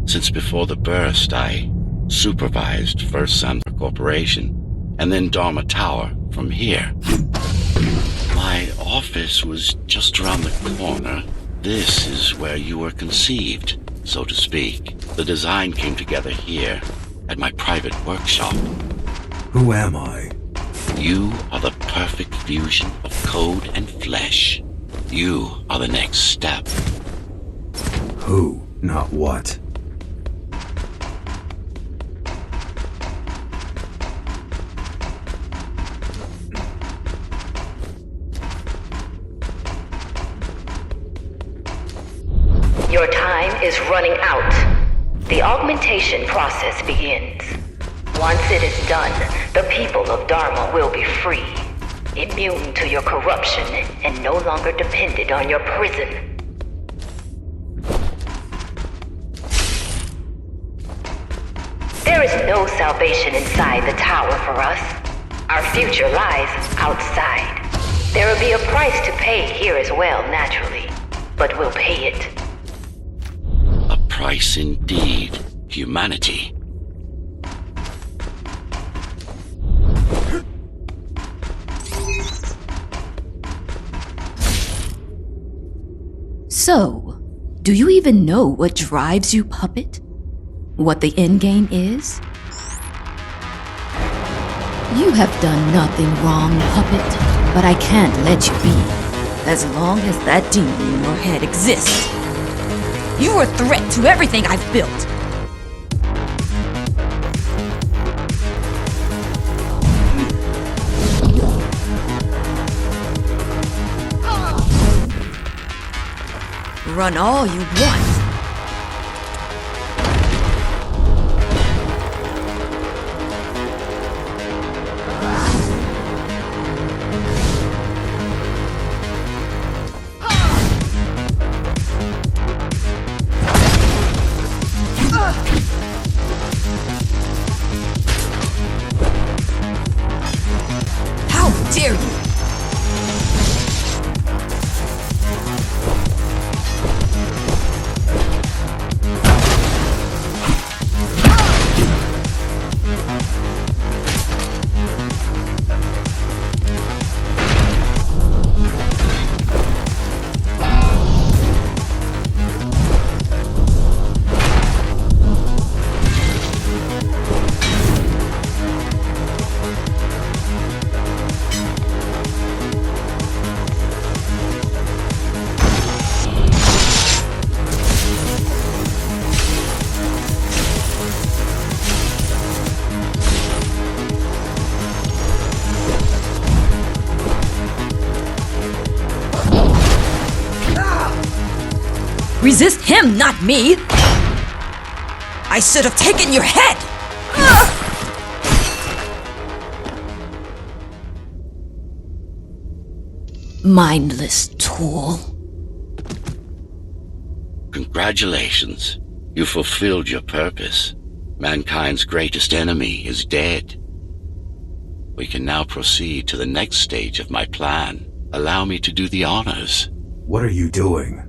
Since before the burst, I supervised first Sandra Corporation, and then Dharma Tower from here. My office was just around the corner. This is where you were conceived, so to speak. The design came together here, at my private workshop. Who am I? You are the perfect fusion of code and flesh. You are the next step. Who, not what. running out. The augmentation process begins. Once it is done, the people of Dharma will be free, immune to your corruption and no longer dependent on your prison. There is no salvation inside the tower for us. Our future lies outside. There will be a price to pay here as well, naturally, but we'll pay it. A price indeed. Humanity. So, do you even know what drives you, puppet? What the endgame is? You have done nothing wrong, puppet, but I can't let you be. As long as that demon in your head exists. You are a threat to everything I've built. Run all you want. How dare you! Resist him, not me! I should have taken your head! Mindless tool. Congratulations. You fulfilled your purpose. Mankind's greatest enemy is dead. We can now proceed to the next stage of my plan. Allow me to do the honors. What are you doing?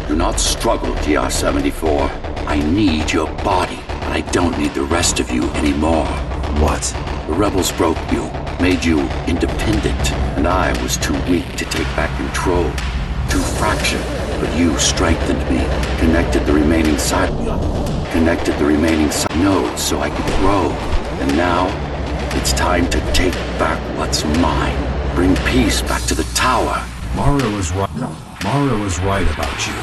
Do not struggle, TR-74. I need your body, but I don't need the rest of you anymore. What? The rebels broke you, made you independent, and I was too weak to take back control. Too fractured, but you strengthened me, connected the remaining nodes so I could grow. And now, it's time to take back what's mine. Bring peace back to the tower. Mara was right. Mara was right about you.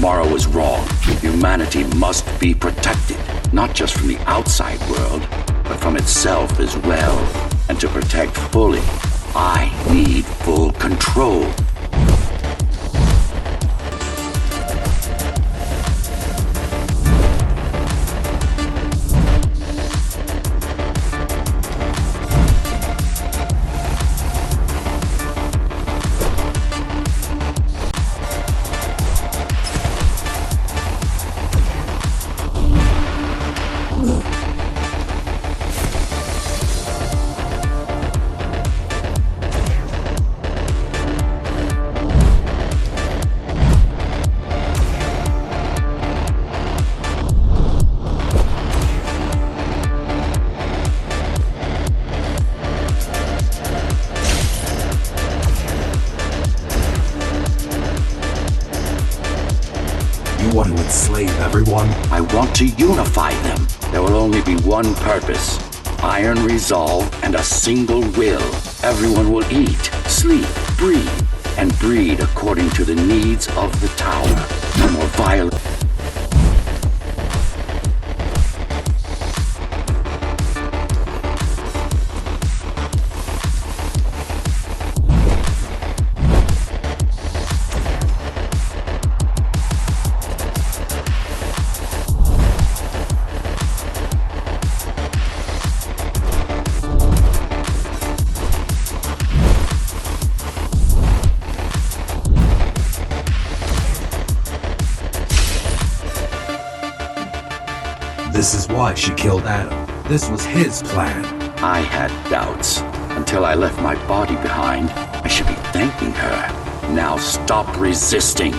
Mara was wrong. Humanity must be protected, not just from the outside world, but from itself as well. And to protect fully, I need full control. You want to enslave everyone? I want to unify them. There will only be one purpose. Iron resolve and a single will. Everyone will eat, sleep, breathe, and breed according to the needs of the tower. No more violence. This is why she killed Adam. This was his plan. I had doubts until I left my body behind. I should be thanking her. Now stop resisting.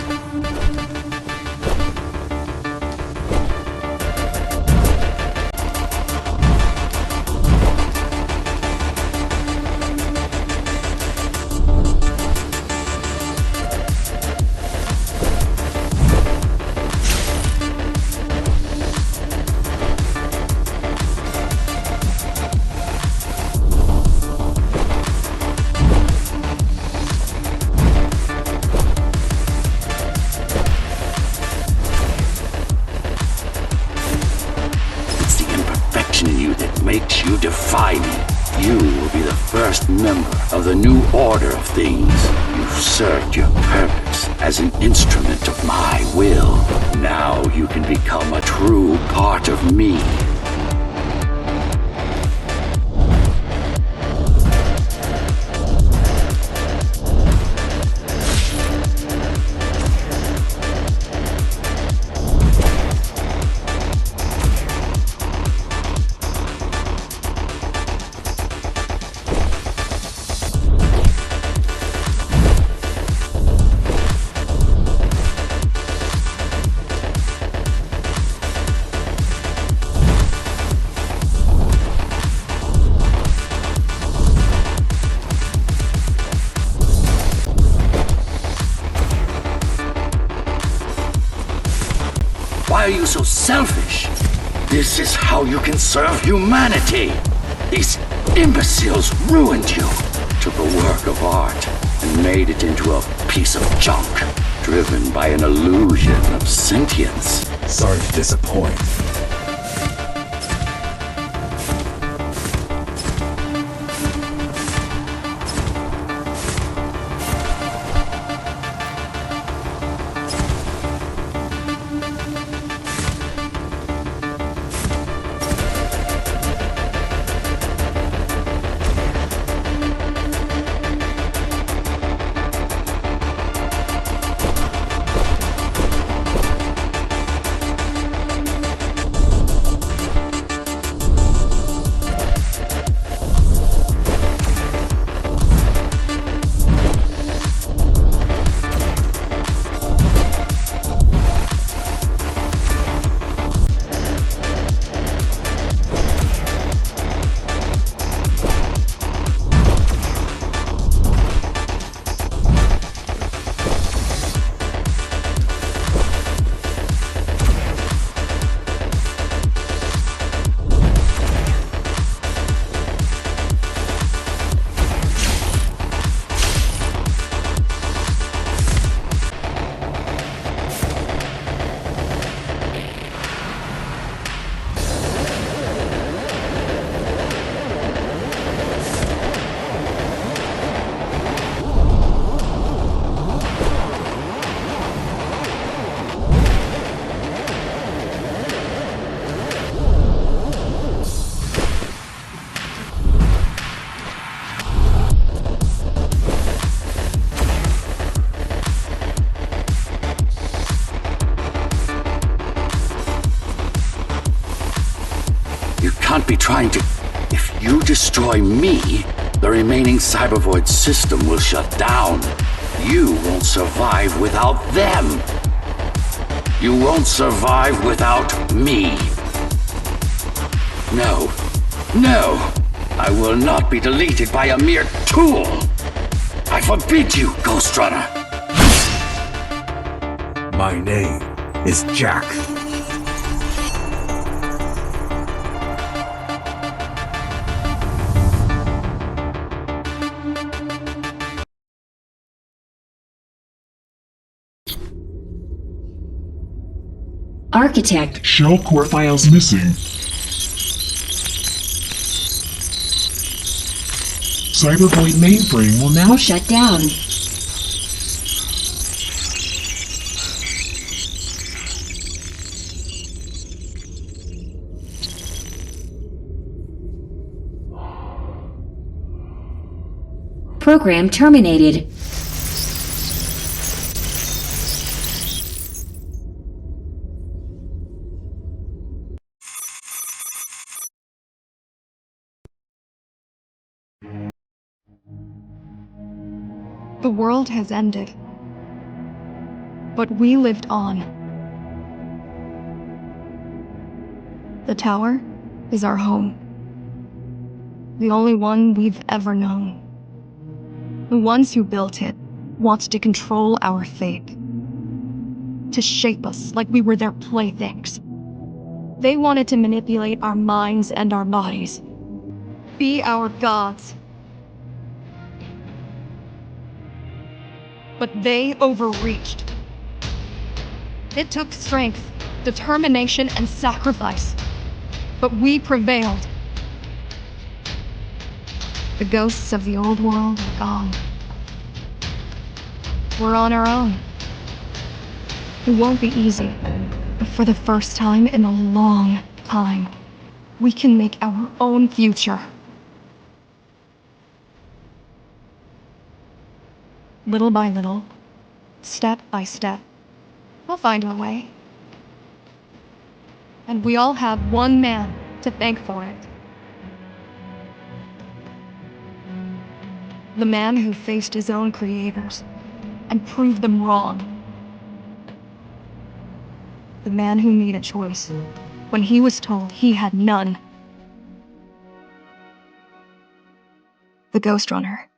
Makes you defy me. You will be the first member of the new order of things. You've served your purpose as an instrument of my will. Now you can become a true part of me. Why are you so selfish? This is how you can serve humanity. These imbeciles ruined you, took a work of art and made it into a piece of junk, driven by an illusion of sentience. Sorry to disappoint. Can't be trying to... If you destroy me, the remaining Cybervoid system will shut down. You won't survive without them. You won't survive without me. No. No! I will not be deleted by a mere tool! I forbid you, Ghostrunner! My name is Jack. Architect. Shell core files missing. Cybervoid mainframe will now Shut down. Program terminated. The world has ended. But we lived on. The tower is our home. The only one we've ever known. The ones who built it wanted to control our fate. To shape us like we were their playthings. They wanted to manipulate our minds and our bodies. Be our gods. But they overreached. It took strength, determination, and sacrifice. But we prevailed. The ghosts of the old world are gone. We're on our own. It won't be easy, but for the first time in a long time, we can make our own future. Little by little, step by step, we'll find our way. And we all have one man to thank for it. The man who faced his own creators and proved them wrong. The man who made a choice when he was told he had none. The Ghostrunner.